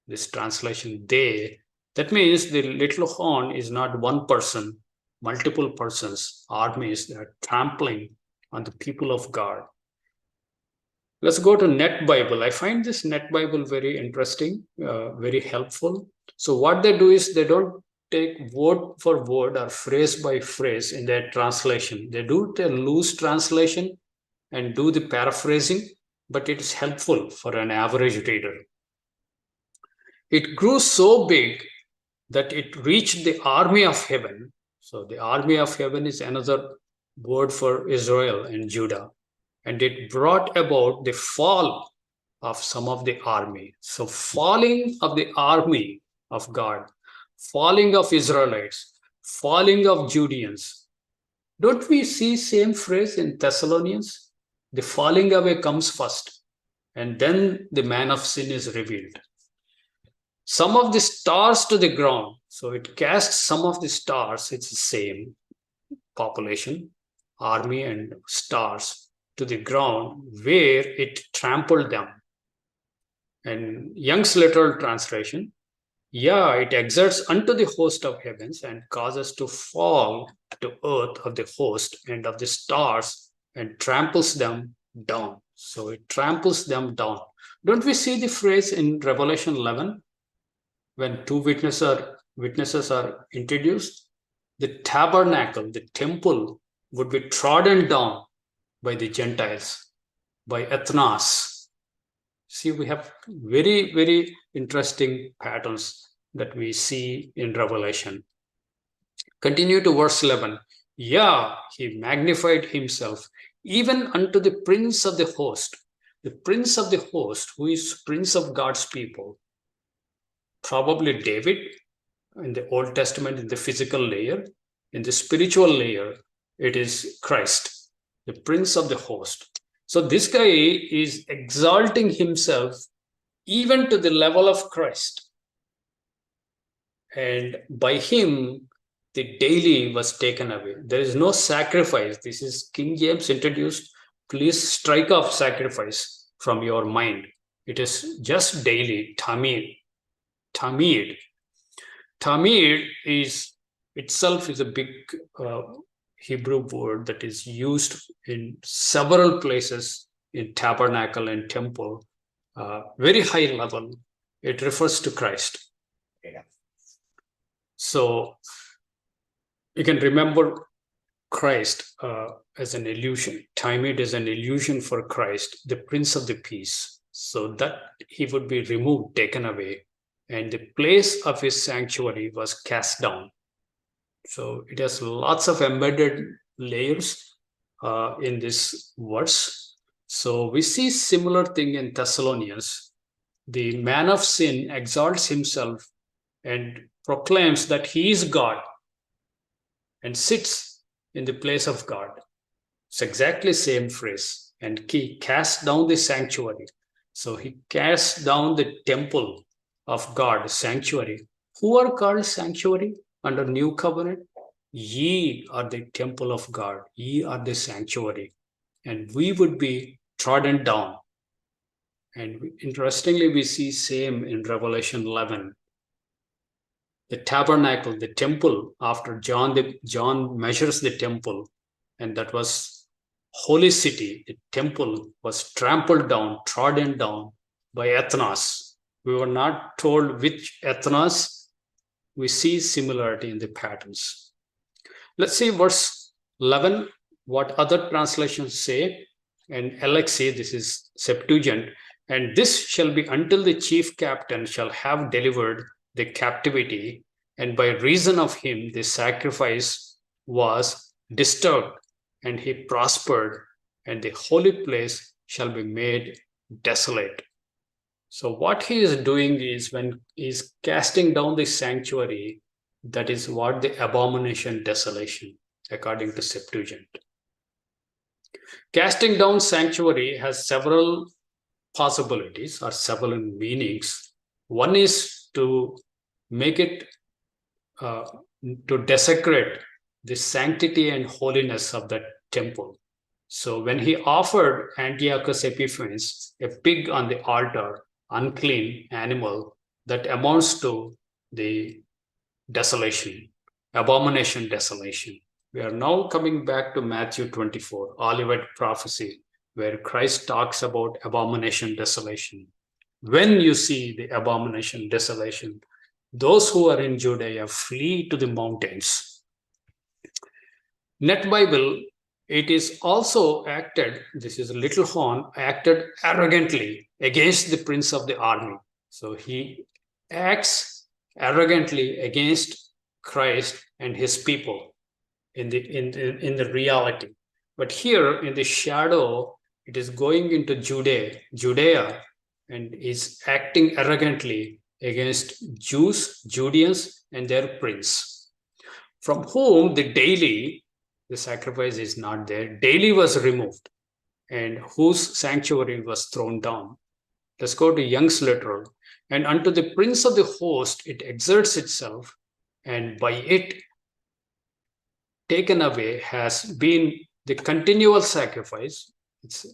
this translation, they, that means the little horn is not one person, multiple persons, armies that are trampling on the people of God. Let's go to Net Bible. I find this Net Bible very interesting, very helpful. So what they do is they don't take word for word or phrase by phrase in their translation. They do the loose translation and do the paraphrasing, but it is helpful for an average reader. It grew so big that it reached the army of heaven. So the army of heaven is another word for Israel and Judah. And it brought about the fall of some of the army. So falling of the army of God, falling of Israelites, falling of Judeans. Don't we see same phrase in Thessalonians? The falling away comes first, and then the man of sin is revealed. Some of the stars to the ground. So it casts some of the stars, it's the same population, army and stars, to the ground where it trampled them. And Young's literal translation, it exerts unto the host of heavens and causes to fall to earth of the host and of the stars and tramples them down. So it tramples them down. Don't we see the phrase in Revelation 11 when two witnesses are introduced? The tabernacle, the temple, would be trodden down by the Gentiles, by ethnos. See, we have very, very interesting patterns that we see in Revelation. Continue to verse 11. He magnified himself even unto the prince of the host. The prince of the host, who is prince of God's people, probably David in the Old Testament, in the physical layer. In the spiritual layer, it is Christ, the prince of the host. So this guy is exalting himself even to the level of Christ. And by him, the daily was taken away. There is no sacrifice. This is King James introduced. Please strike off sacrifice from your mind. It is just daily, tamid. Tamid. Tamid is itself is a big Hebrew word that is used in several places in tabernacle and temple, very high level. It refers to Christ. Yeah. So you can remember Christ as an illusion. Timid is an illusion for Christ, the Prince of the Peace. So that he would be removed, taken away. and the place of his sanctuary was cast down. So it has lots of embedded layers in this verse. So we see similar thing in Thessalonians. The man of sin exalts himself and proclaims that he is God and sits in the place of God. It's exactly same phrase. And he cast down the sanctuary. So he cast down the temple of God, sanctuary. Who are called sanctuary under new covenant? Ye are the temple of God. Ye are the sanctuary. And we would be trodden down. And interestingly, we see same in Revelation 11. The tabernacle, the temple, after John measures the temple, and that was holy city, the temple was trampled down, trodden down by ethnos. We were not told which ethnos. We see similarity in the patterns. Let's see verse 11, what other translations say. And LXC, this is Septuagint, and this shall be until the chief captain shall have delivered the captivity, and by reason of him the sacrifice was disturbed, and he prospered, and the holy place shall be made desolate. So what he is doing is, when he is casting down the sanctuary, that is what the abomination desolation, according to Septuagint. Casting down sanctuary has several possibilities or several meanings. One is to make it, to desecrate the sanctity and holiness of that temple. So when he offered Antiochus Epiphanes a pig on the altar, unclean animal, that amounts to the desolation, abomination desolation. We are now coming back to Matthew 24, Olivet prophecy, where Christ talks about abomination desolation. When you see the abomination desolation, those who are in Judea flee to the mountains. Net Bible, it is also acted, this is little horn, acted arrogantly against the prince of the army. So he acts arrogantly against Christ and his people in the reality. But here in the shadow, it is going into Judea, and is acting arrogantly against Jews, Judeans, and their prince, from whom the sacrifice is not there, daily was removed, and whose sanctuary was thrown down. Let's go to Young's literal. And unto the prince of the host it exerts itself, and by it taken away has been the continual sacrifice.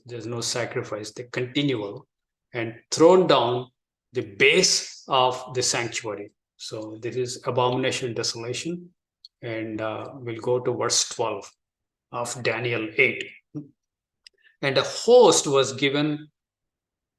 There's no sacrifice, the continual, and thrown down the base of the sanctuary. So this is abomination desolation. And we'll go to verse 12 of Daniel 8. And a host was given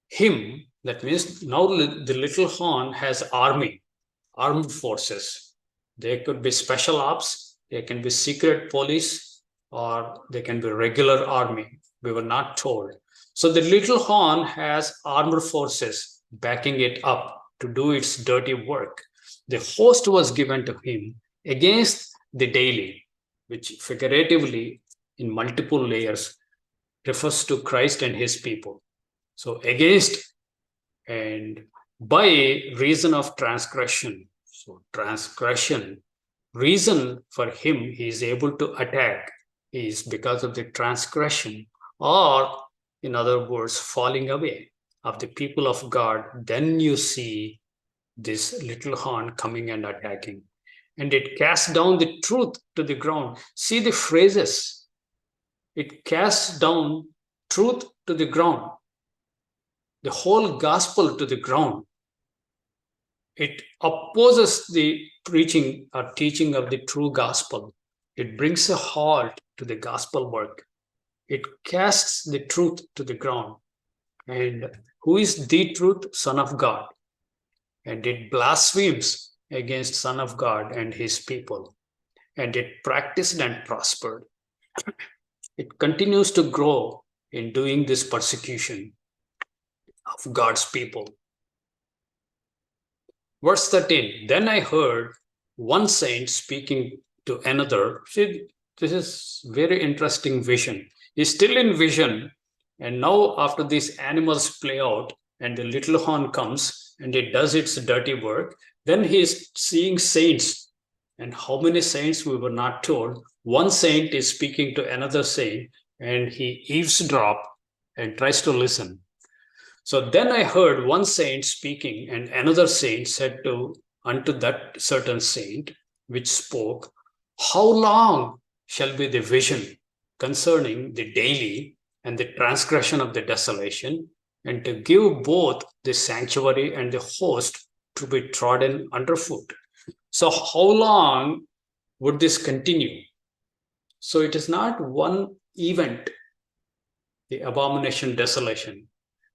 him. That means now the little horn has armed forces. There could be special ops, there can be secret police, or there can be regular army. We were not told. So the little horn has armed forces backing it up to do its dirty work. The host was given to him against the daily, which figuratively in multiple layers refers to Christ and his people. So against and by reason of transgression. So transgression, reason for him he is able to attack is because of the transgression, or in other words, falling away of the people of God. Then you see this little horn coming and attacking. And it casts down the truth to the ground. See the phrases. It casts down truth to the ground, the whole gospel to the ground. It opposes the preaching or teaching of the true gospel. It brings a halt to the gospel work. It casts the truth to the ground. And who is the truth? Son of God. And it blasphemes against Son of God and his people. And it practiced and prospered. It continues to grow in doing this persecution of God's people. Verse 13, then I heard one saint speaking to another. See, this is very interesting vision. He's still in vision, and now after these animals play out and the little horn comes and it does its dirty work, then he's seeing saints. And how many saints we were not told. One saint is speaking to another saint, and he eavesdrop and tries to listen. So then I heard one saint speaking, and another saint said to unto that certain saint which spoke, how long shall be the vision concerning the daily and the transgression of the desolation, and to give both the sanctuary and the host to be trodden underfoot? So how long would this continue? So it is not one event, the abomination desolation.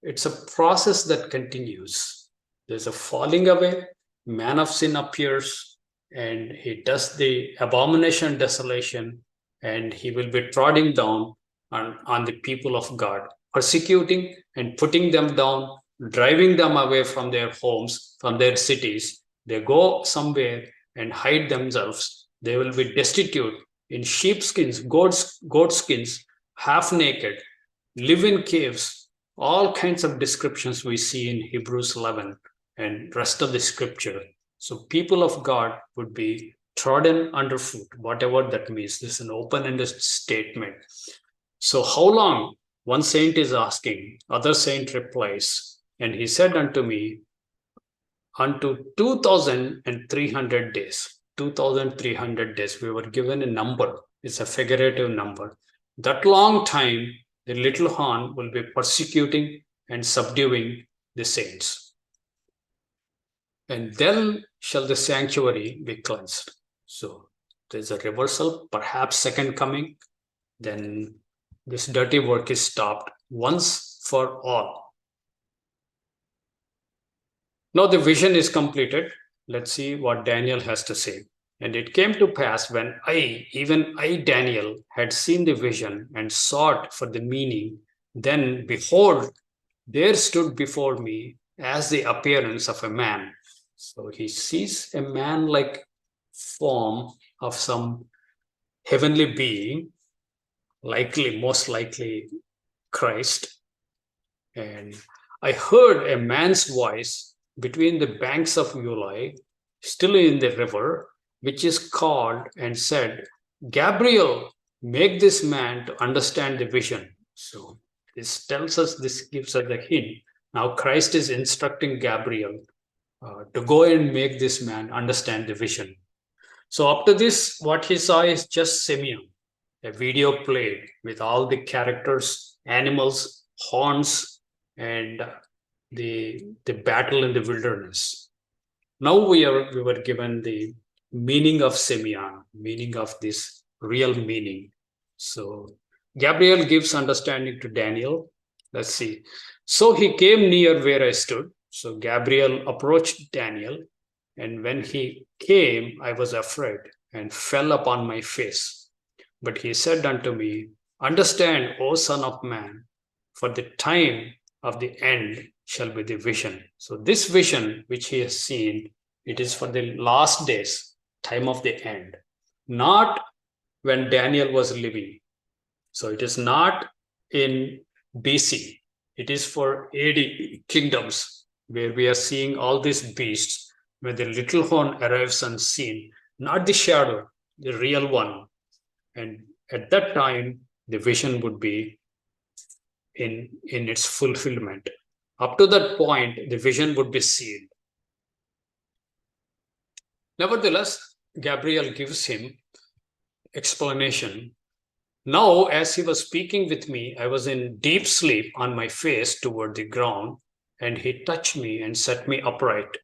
It's a process that continues. There's a falling away, man of sin appears, and he does the abomination desolation, and he will be trodden down on the people of God, persecuting and putting them down, driving them away from their homes, from their cities. They go somewhere and hide themselves. They will be destitute in sheepskins, goat skins, half naked, live in caves, all kinds of descriptions we see in Hebrews 11 and rest of the scripture. So people of God would be trodden underfoot, whatever that means. This is an open-ended statement. So how long? One saint is asking, other saint replies, and he said unto me, unto 2,300 days. 2,300 days. We were given a number. It's a figurative number. That long time, the little horn will be persecuting and subduing the saints. And then shall the sanctuary be cleansed. So there's a reversal, perhaps second coming. Then this dirty work is stopped once for all. Now the vision is completed. Let's see what Daniel has to say. And it came to pass when even I, Daniel, had seen the vision and sought for the meaning, then behold, there stood before me as the appearance of a man. So he sees a man-like form of some heavenly being, most likely Christ. And I heard a man's voice between the banks of Ulai, still in the river, which is called, and said, Gabriel, make this man to understand the vision. So this tells us, this gives us a hint. Now Christ is instructing Gabriel to go and make this man understand the vision. So up to this, what he saw is just Simeon, a video played with all the characters, animals, horns, and the battle in the wilderness. Now we were given the meaning of Simeon, meaning of this real meaning. So Gabriel gives understanding to Daniel. Let's see. So he came near where I stood. So Gabriel approached Daniel, and when he came, I was afraid and fell upon my face. But he said unto me, understand, O son of man, for the time of the end shall be the vision. So this vision which he has seen, it is for the last days, time of the end, not when Daniel was living. So it is not in BC. It is for AD kingdoms, where we are seeing all these beasts, where the little horn arrives on scene, not the shadow, the real one. And at that time, the vision would be in its fulfillment. Up to that point, the vision would be sealed. Nevertheless, Gabriel gives him explanation. Now, as he was speaking with me, I was in deep sleep on my face toward the ground, and he touched me and set me upright.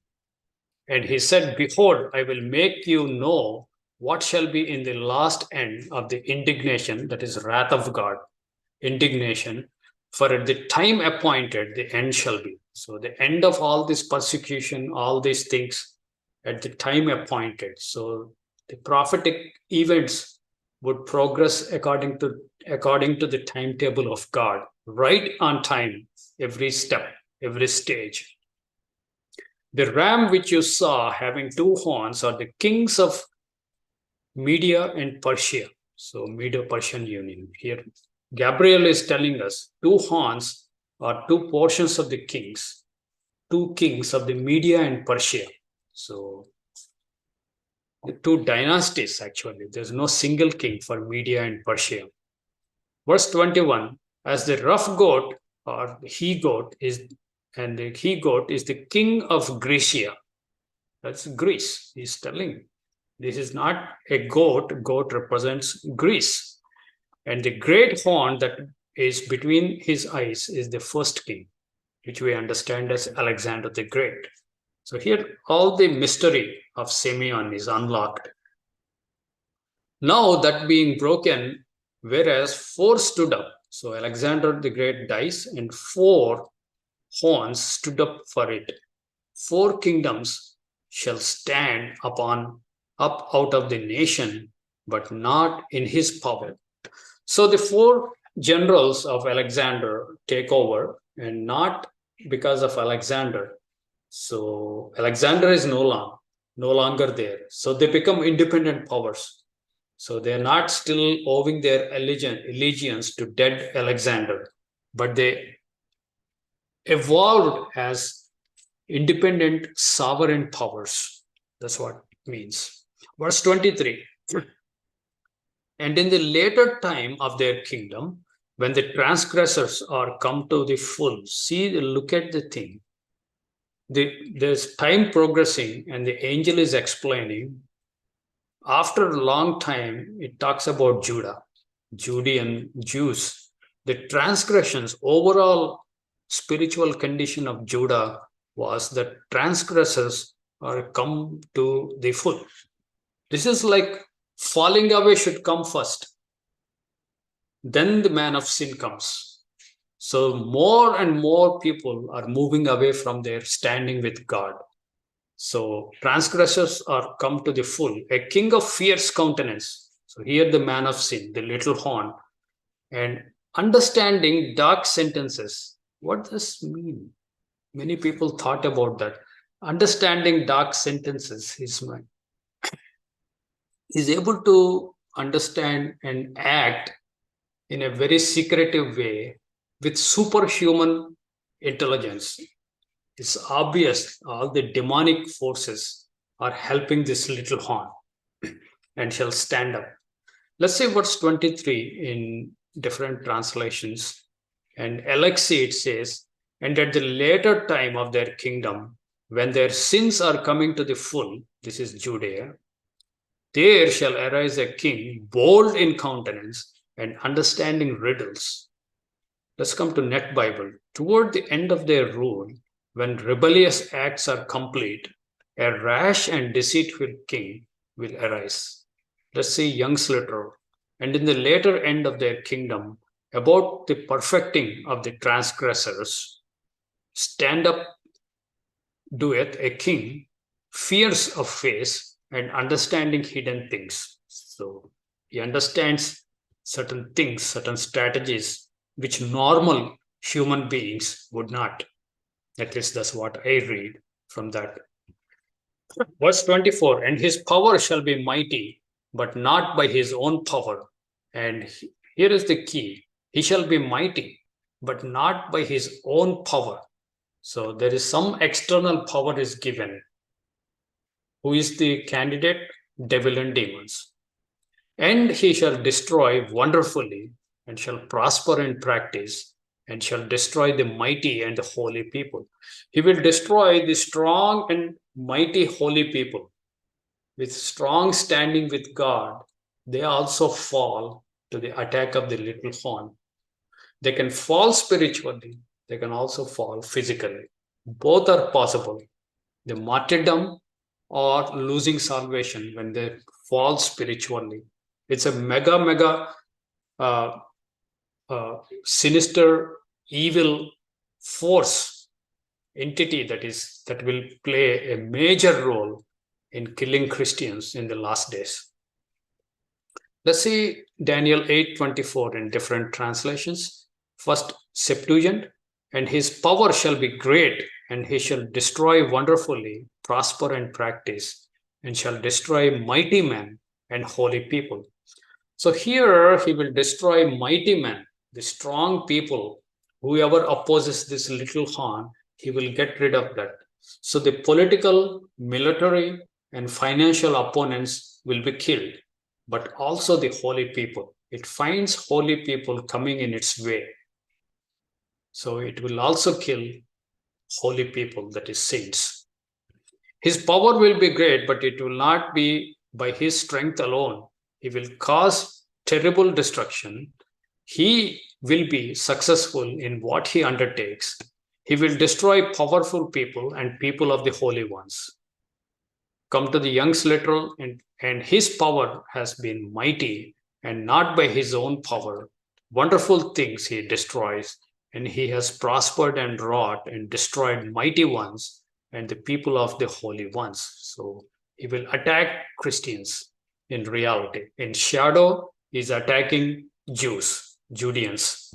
And he said, behold, I will make you know what shall be in the last end of the indignation, that is wrath of God, indignation, for at the time appointed, the end shall be. So the end of all this persecution, all these things, at the time appointed. So the prophetic events would progress according to the timetable of God, right on time, every step, every stage. The ram which you saw having two horns are the kings of Media and Persia. So Medo-Persian Union. Here, Gabriel is telling us two horns are two portions of the kings, two kings of the Media and Persia. So the two dynasties actually. There's no single king for Media and Persia. Verse 21, as the rough goat or he goat is, and the he goat is the king of Grecia. That's Greece. He's telling this is not a goat. Goat represents Greece. And the great horn that is between his eyes is the first king, which we understand as Alexander the Great. So here, all the mystery of Simeon is unlocked. Now that being broken, whereas four stood up. So Alexander the Great dies, and four horns stood up for it. Four kingdoms shall stand up out of the nation, but not in his power. So the four generals of Alexander take over, and not because of Alexander. So Alexander is no longer there. So they become independent powers. So they're not still owing their allegiance to dead Alexander, but they evolved as independent sovereign powers. That's what it means. Verse 23. And in the later time of their kingdom, when the transgressors are come to the full, look at the thing. There's time progressing, and the angel is explaining. After a long time, it talks about Judean Jews. The transgressions, overall spiritual condition of Judah was that transgressors are come to the full. This is like falling away should come first. Then the man of sin comes. So more and more people are moving away from their standing with God. So transgressors are come to the full, a king of fierce countenance. So here the man of sin, the little horn, and understanding dark sentences. What does this mean? Many people thought about that. Understanding dark sentences is able to understand and act in a very secretive way with superhuman intelligence. It's obvious all the demonic forces are helping this little horn and shall stand up. Let's say verse 23 in different translations. And Alexi, it says, and at the later time of their kingdom, when their sins are coming to the full, this is Judea, there shall arise a king bold in countenance and understanding riddles. Let's come to Net Bible. Toward the end of their rule, when rebellious acts are complete, a rash and deceitful king will arise. Let's see Young's Literal. And in the later end of their kingdom, about the perfecting of the transgressors, stand up, doeth a king, fierce of face and understanding hidden things. So he understands certain things, certain strategies, which normal human beings would not. At least that's what I read from that. Verse 24, and his power shall be mighty, but not by his own power. And here is the key. He shall be mighty, but not by his own power. So there is some external power is given. Who is the candidate? Devil and demons. And he shall destroy wonderfully, and shall prosper in practice, and shall destroy the mighty and the holy people. He will destroy the strong and mighty holy people with strong standing with God. They also fall to the attack of the little horn. They can fall spiritually, they can also fall physically. Both are possible. The martyrdom or losing salvation when they fall spiritually. It's a mega sinister, evil force entity that will play a major role in killing Christians in the last days. Let's see Daniel 8:24 in different translations. First, Septuagint, and his power shall be great and he shall destroy wonderfully, prosper and practice, and shall destroy mighty men and holy people. So here he will destroy mighty men, the strong people. Whoever opposes this little horn, he will get rid of that. So the political, military, and financial opponents will be killed, but also the holy people. It finds holy people coming in its way. So it will also kill holy people, that is, saints. His power will be great, but it will not be by his strength alone. He will cause terrible destruction. He will be successful in what he undertakes. He will destroy powerful people and people of the holy ones. Come to the young's literal, and his power has been mighty, and not by his own power. Wonderful things he destroys, and he has prospered and wrought and destroyed mighty ones and the people of the holy ones. So he will attack Christians in reality. In shadow, he's attacking Jews, Judeans.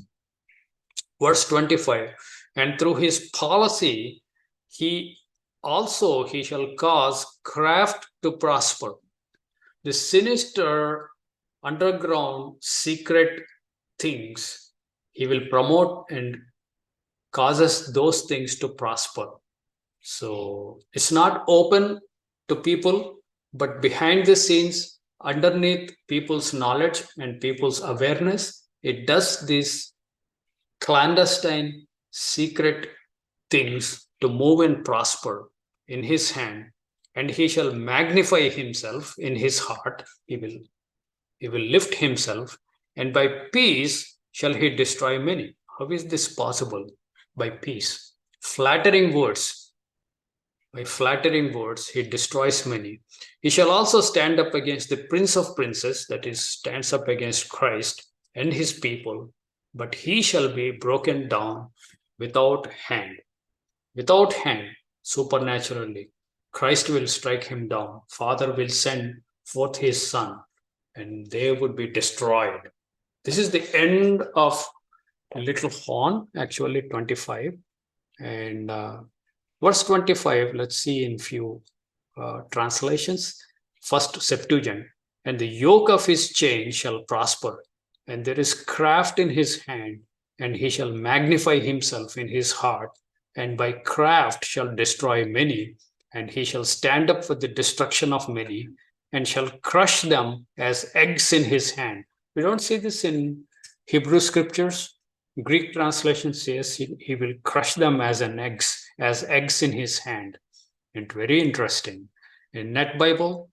Verse 25, and through his policy, he shall cause craft to prosper. The sinister underground secret things he will promote and causes those things to prosper. So it's not open to people, but behind the scenes, underneath people's knowledge and people's awareness, it does these clandestine secret things to move and prosper in his hand, and he shall magnify himself in his heart. He will lift himself, and by peace shall he destroy many. How is this possible? By peace. Flattering words. By flattering words, he destroys many. He shall also stand up against the Prince of Princes, that is, stands up against Christ and his people, but he shall be broken down without hand. Without hand, supernaturally, Christ will strike him down. Father will send forth his Son, and they would be destroyed. This is the end of little horn, actually 25. And verse 25, let's see in few translations. First, Septuagint, and the yoke of his chain shall prosper, and there is craft in his hand, and he shall magnify himself in his heart, and by craft shall destroy many, and he shall stand up for the destruction of many, and shall crush them as eggs in his hand. We don't see this in Hebrew scriptures. Greek translation says he will crush them as eggs in his hand. And very interesting. In Net Bible,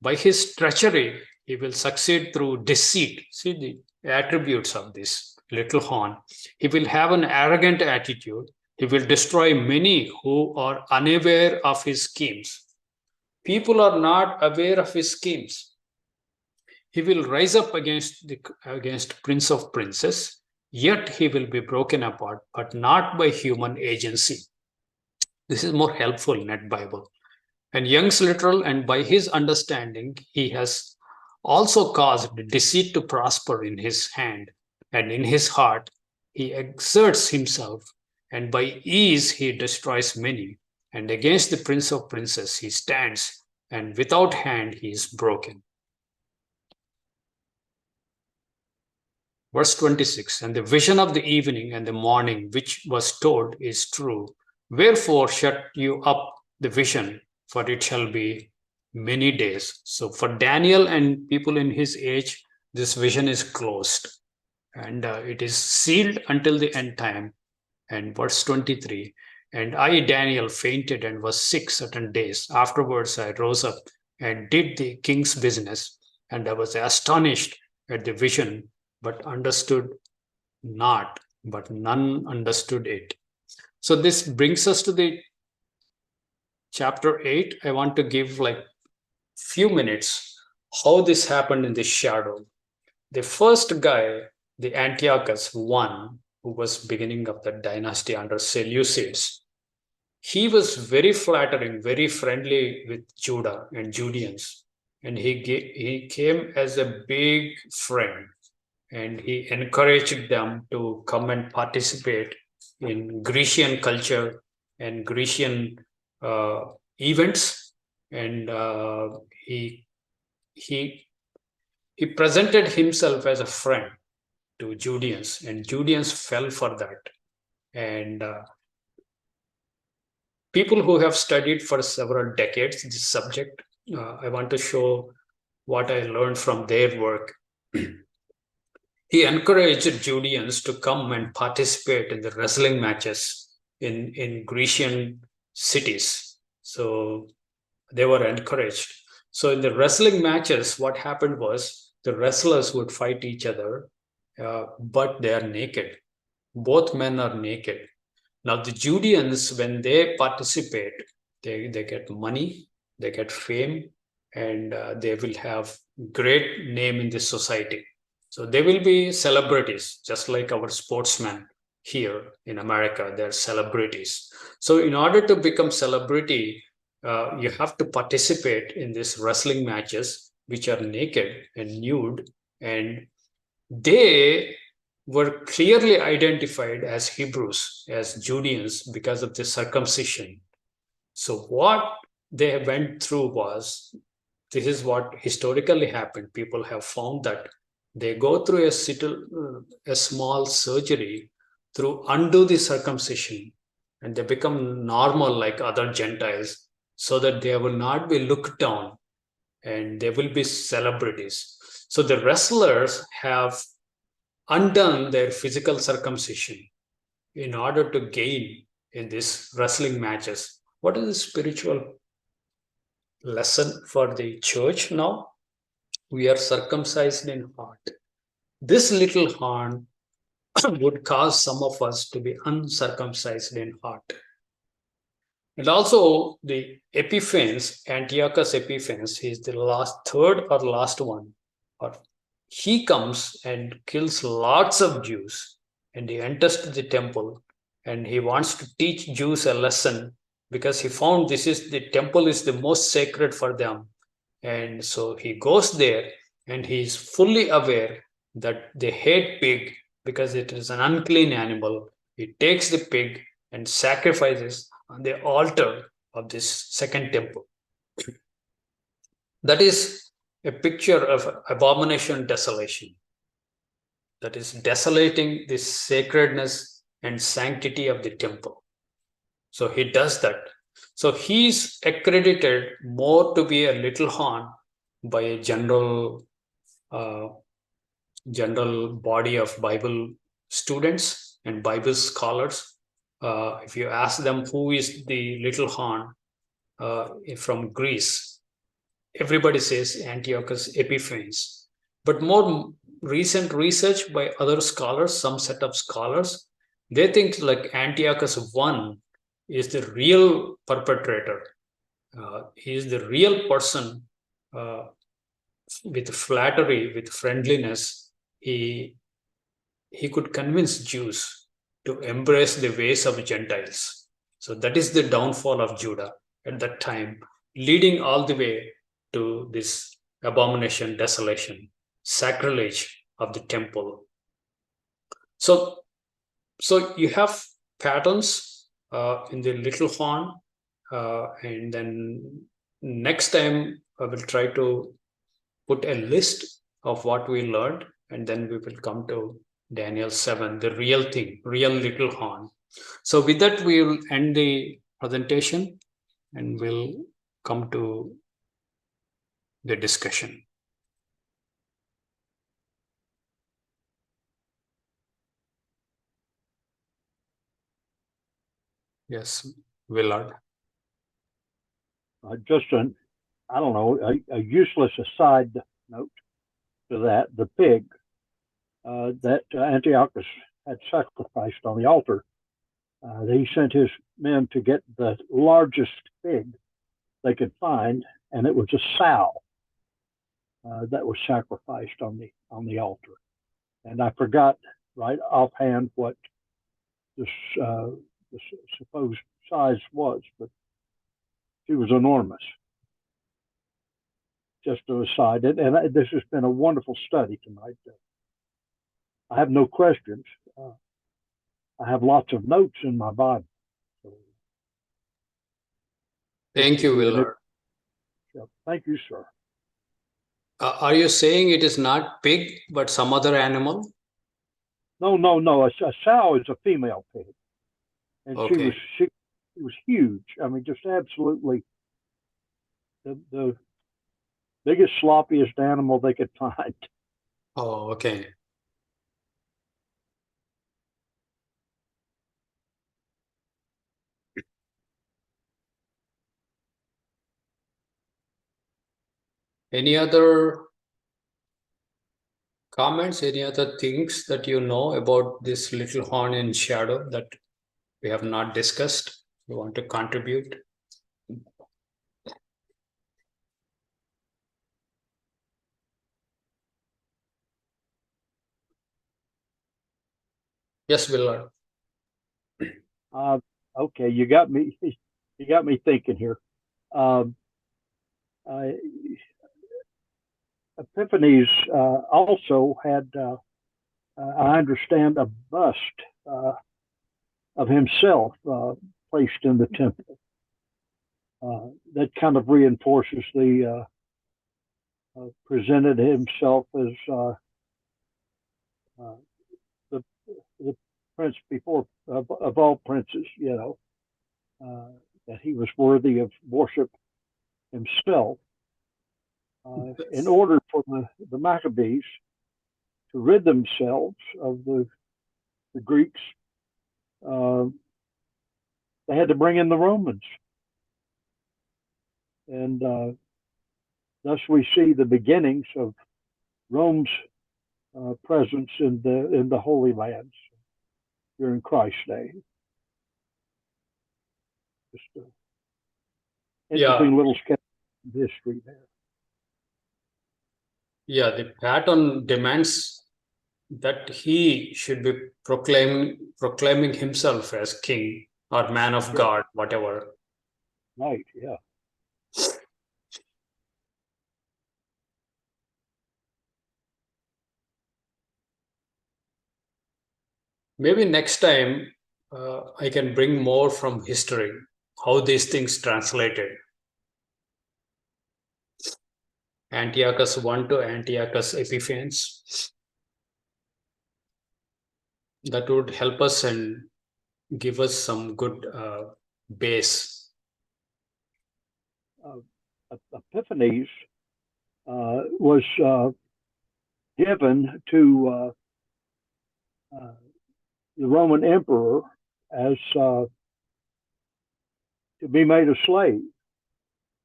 by his treachery, he will succeed through deceit. See the attributes of this little horn. He will have an arrogant attitude. He will destroy many who are unaware of his schemes. People are not aware of his schemes. He will rise up against Prince of Princes, yet he will be broken apart, but not by human agency. This is more helpful in Net Bible. And Young's literal, and by his understanding, he has also caused deceit to prosper in his hand, and in his heart he exerts himself, and by ease he destroys many. And against the Prince of Princes he stands, and without hand he is broken. Verse 26, and the vision of the evening and the morning which was told is true. Wherefore shut you up the vision, for it shall be many days. So for Daniel and people in his age, this vision is closed, and it is sealed until the end time. And verse 23, and I, Daniel, fainted and was sick certain days. Afterwards I rose up and did the king's business, and I was astonished at the vision, but understood not, but none understood it. So this brings us to the chapter 8. I want to give like few minutes how this happened in the shadow. The first guy, the Antiochus I, who was beginning of the dynasty under Seleucids, he was very flattering, very friendly with Judah and Judeans, and he came as a big friend, and he encouraged them to come and participate in Grecian culture and Grecian events, and he he presented himself as a friend to Judeans, and Judeans fell for that. And people who have studied for several decades this subject, I want to show what I learned from their work. He encouraged Judeans to come and participate in the wrestling matches in Grecian cities. So they were encouraged. So in the wrestling matches, what happened was the wrestlers would fight each other, but they are naked. Both men are naked. Now the Judeans, when they participate, they get money, they get fame, and they will have great name in this society. So they will be celebrities, just like our sportsmen here in America. They're celebrities. So in order to become celebrity, you have to participate in these wrestling matches, which are naked and nude, and they were clearly identified as Hebrews, as Judeans, because of the circumcision. So, what they went through was, this is what historically happened. People have found that they go through a small surgery to undo the circumcision, and they become normal like other Gentiles, so that they will not be looked down and they will be celebrities. So the wrestlers have undone their physical circumcision in order to gain in these wrestling matches. What is the spiritual lesson for the church now? We are circumcised in heart. This little horn would cause some of us to be uncircumcised in heart. And also the Epiphanes, Antiochus Epiphanes, he is the third or last one. Or he comes and kills lots of Jews, and he enters to the temple, and he wants to teach Jews a lesson, because he found the temple is the most sacred for them. And so he goes there, and he is fully aware that they hate pig because it is an unclean animal. He takes the pig and sacrifices on the altar of this second temple. That is a picture of abomination, desolation. That is desolating the sacredness and sanctity of the temple. So he does that. So he's accredited more to be a little horn by a general body of Bible students and Bible scholars. If you ask them who is the little horn from Greece, everybody says Antiochus Epiphanes. But more recent research by other scholars, some set of scholars, they think like Antiochus I is the real perpetrator. He is the real person with flattery, with friendliness. He could convince Jews to embrace the ways of Gentiles. So that is the downfall of Judah at that time, leading all the way to this abomination, desolation, sacrilege of the temple. So you have patterns in the little horn, and then next time I will try to put a list of what we learned, and then we will come to Daniel 7, the real thing, real little horn. So with that, we will end the presentation and we'll come to the discussion. Yes, Willard. Just I don't know, a useless aside note to that, the pig that Antiochus had sacrificed on the altar, he sent his men to get the largest pig they could find, and it was a sow that was sacrificed on the altar. And I forgot right offhand what the supposed size was, but she was enormous. Just to aside, and this has been a wonderful study tonight. I have no questions. I have lots of notes in my Bible. So Thank you, history, and Willard. thank you, sir. Are you saying it is not pig, but some other animal? No, no, no. A sow is a female pig, and Okay. she was huge. I mean, just absolutely the biggest, sloppiest animal they could find. Oh, okay. Any other comments? Any other things that you know about this little horn in shadow that we have not discussed? You want to contribute? Yes, Willard. Okay, you got me. You got me thinking here. Um, uh, Epiphanes also had, I understand, a bust of himself placed in the temple. That kind of reinforces the presented himself as the prince before of all princes, that he was worthy of worship himself. In order for the Maccabees to rid themselves of the Greeks, they had to bring in the Romans, and thus we see the beginnings of Rome's presence in the Holy Lands during Christ's day. Just an interesting little sketch of history there. Yeah, the pattern demands that he should be proclaiming himself as king or man of God, whatever. Right, yeah. Maybe next time I can bring more from history, how these things translated. Antiochus I to Antiochus Epiphanes. That would help us and give us some good base. Epiphanes was given to the Roman emperor as to be made a slave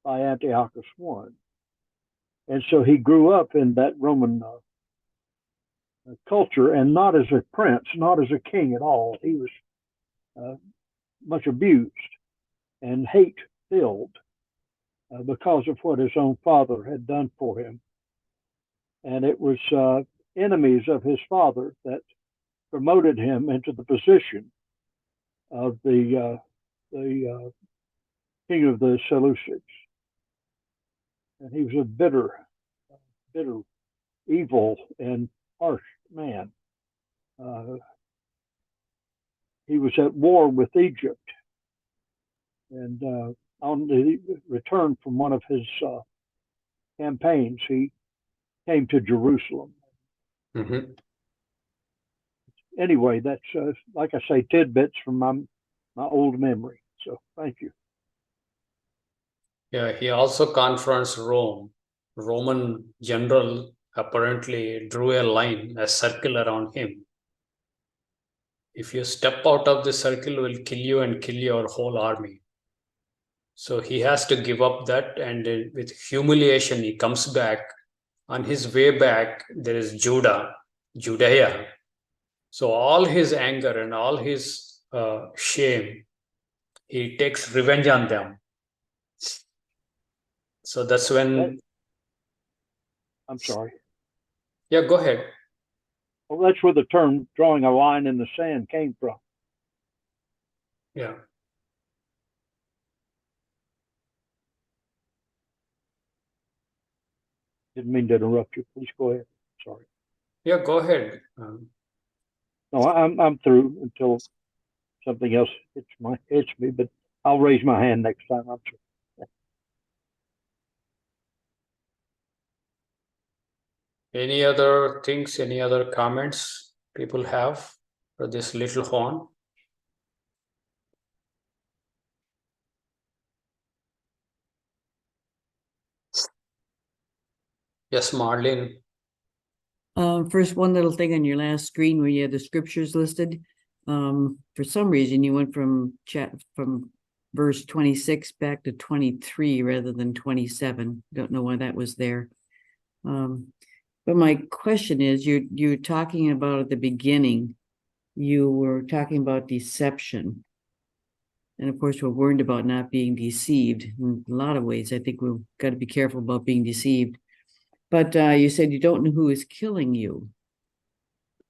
by Antiochus I. And so he grew up in that Roman culture, and not as a prince, not as a king at all. He was much abused and hate filled because of what his own father had done for him. And it was enemies of his father that promoted him into the position of the king of the Seleucids. And he was a bitter, evil, and harsh man. He was at war with Egypt, and on the return from one of his campaigns, he came to Jerusalem. Mm-hmm. Anyway, that's like I say, tidbits from my old memory. So thank you. Yeah, he also confronts Rome. Roman general apparently drew a line, a circle around him. If you step out of the circle, we'll kill you and kill your whole army. So he has to give up that, and with humiliation, he comes back. On his way back, there is Judea. So all his anger and all his shame, he takes revenge on them. So that's when. I'm sorry. Yeah, go ahead. Well, that's where the term "drawing a line in the sand" came from. Yeah. Didn't mean to interrupt you. Please go ahead. Sorry. Yeah, go ahead. No, I'm through until something else hits me. But I'll raise my hand next time. I'm sure. Any other things, any other comments people have for this little horn? Yes, Marlene. First, one little thing on your last screen where you had the scriptures listed. For some reason, you went from verse 26 back to 23 rather than 27. Don't know why that was there. But my question is, you're talking about at the beginning, you were talking about deception. And of course, we're warned about not being deceived in a lot of ways. I think we've got to be careful about being deceived. But you said you don't know who is killing you.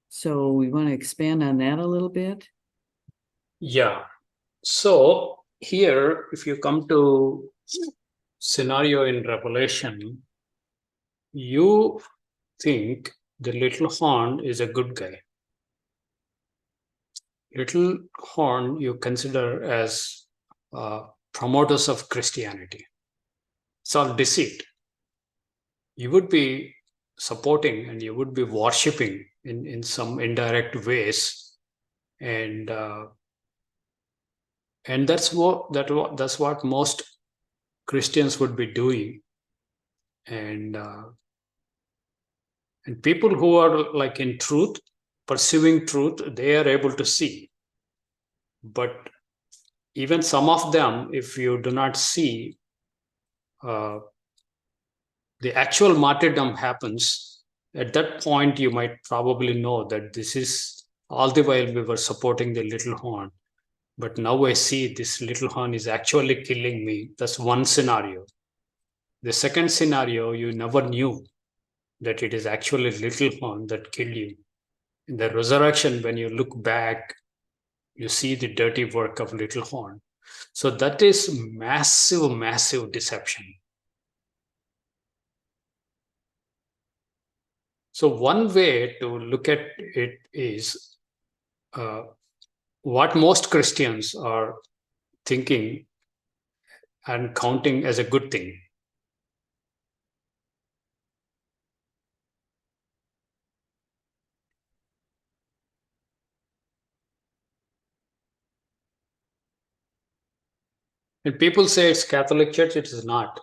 So we want to expand on that a little bit. Yeah. So here, if you come to scenario in Revelation, you think the little horn is a good guy. Little horn you consider as promoters of Christianity. It's all deceit. You would be supporting and you would be worshipping in some indirect ways, and that's what most Christians would be doing, and people who are like in truth, pursuing truth, they are able to see. But even some of them, if you do not see, the actual martyrdom happens. At that point, you might probably know that this is all the while we were supporting the little horn. But now I see this little horn is actually killing me. That's one scenario. The second scenario, you never knew that it is actually little horn that killed you. In the resurrection, when you look back, you see the dirty work of little horn. So that is massive, massive deception. So one way to look at it is what most Christians are thinking and counting as a good thing. And people say it's Catholic Church, it is not.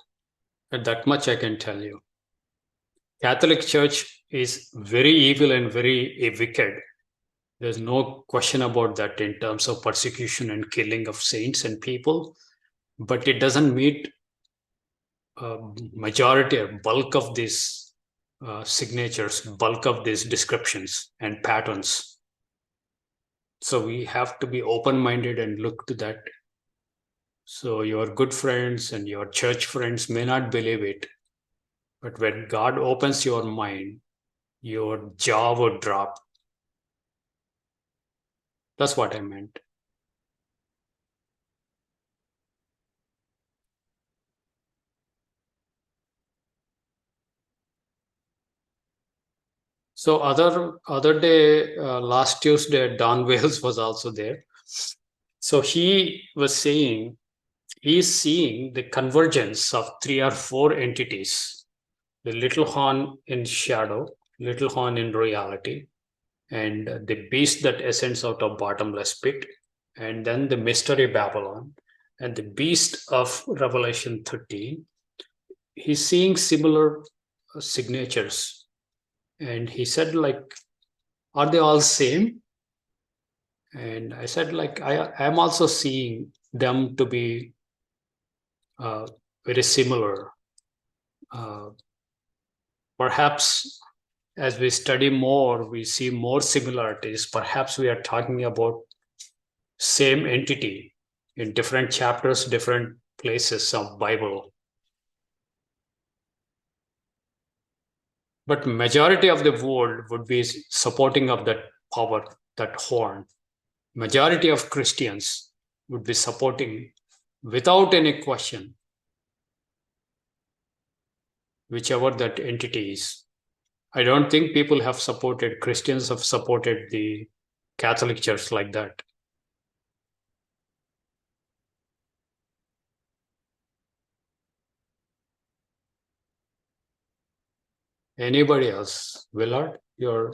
And that much I can tell you. Catholic Church is very evil and very wicked. There's no question about that in terms of persecution and killing of saints and people, but it doesn't meet majority or bulk of these signatures, bulk of these descriptions and patterns. So we have to be open-minded and look to that. So your good friends and your church friends may not believe it, but when God opens your mind, your jaw would drop. That's what I meant. So other day, last Tuesday, Don Wales was also there. So he was saying he's seeing the convergence of 3 or 4 entities: the little horn in shadow, little horn in reality, and the beast that ascends out of bottomless pit, and then the mystery Babylon, and the beast of Revelation 13. He's seeing similar signatures, and he said, like, are they all same? And I said, like, I am also seeing them to be very similar. Perhaps as we study more, we see more similarities. Perhaps we are talking about same entity in different chapters, different places of Bible. But majority of the world would be supporting of that power, that horn. Majority of Christians would be supporting without any question whichever that entity is. I don't think people have supported, Christians have supported the Catholic Church like that. Anybody else? Willard, your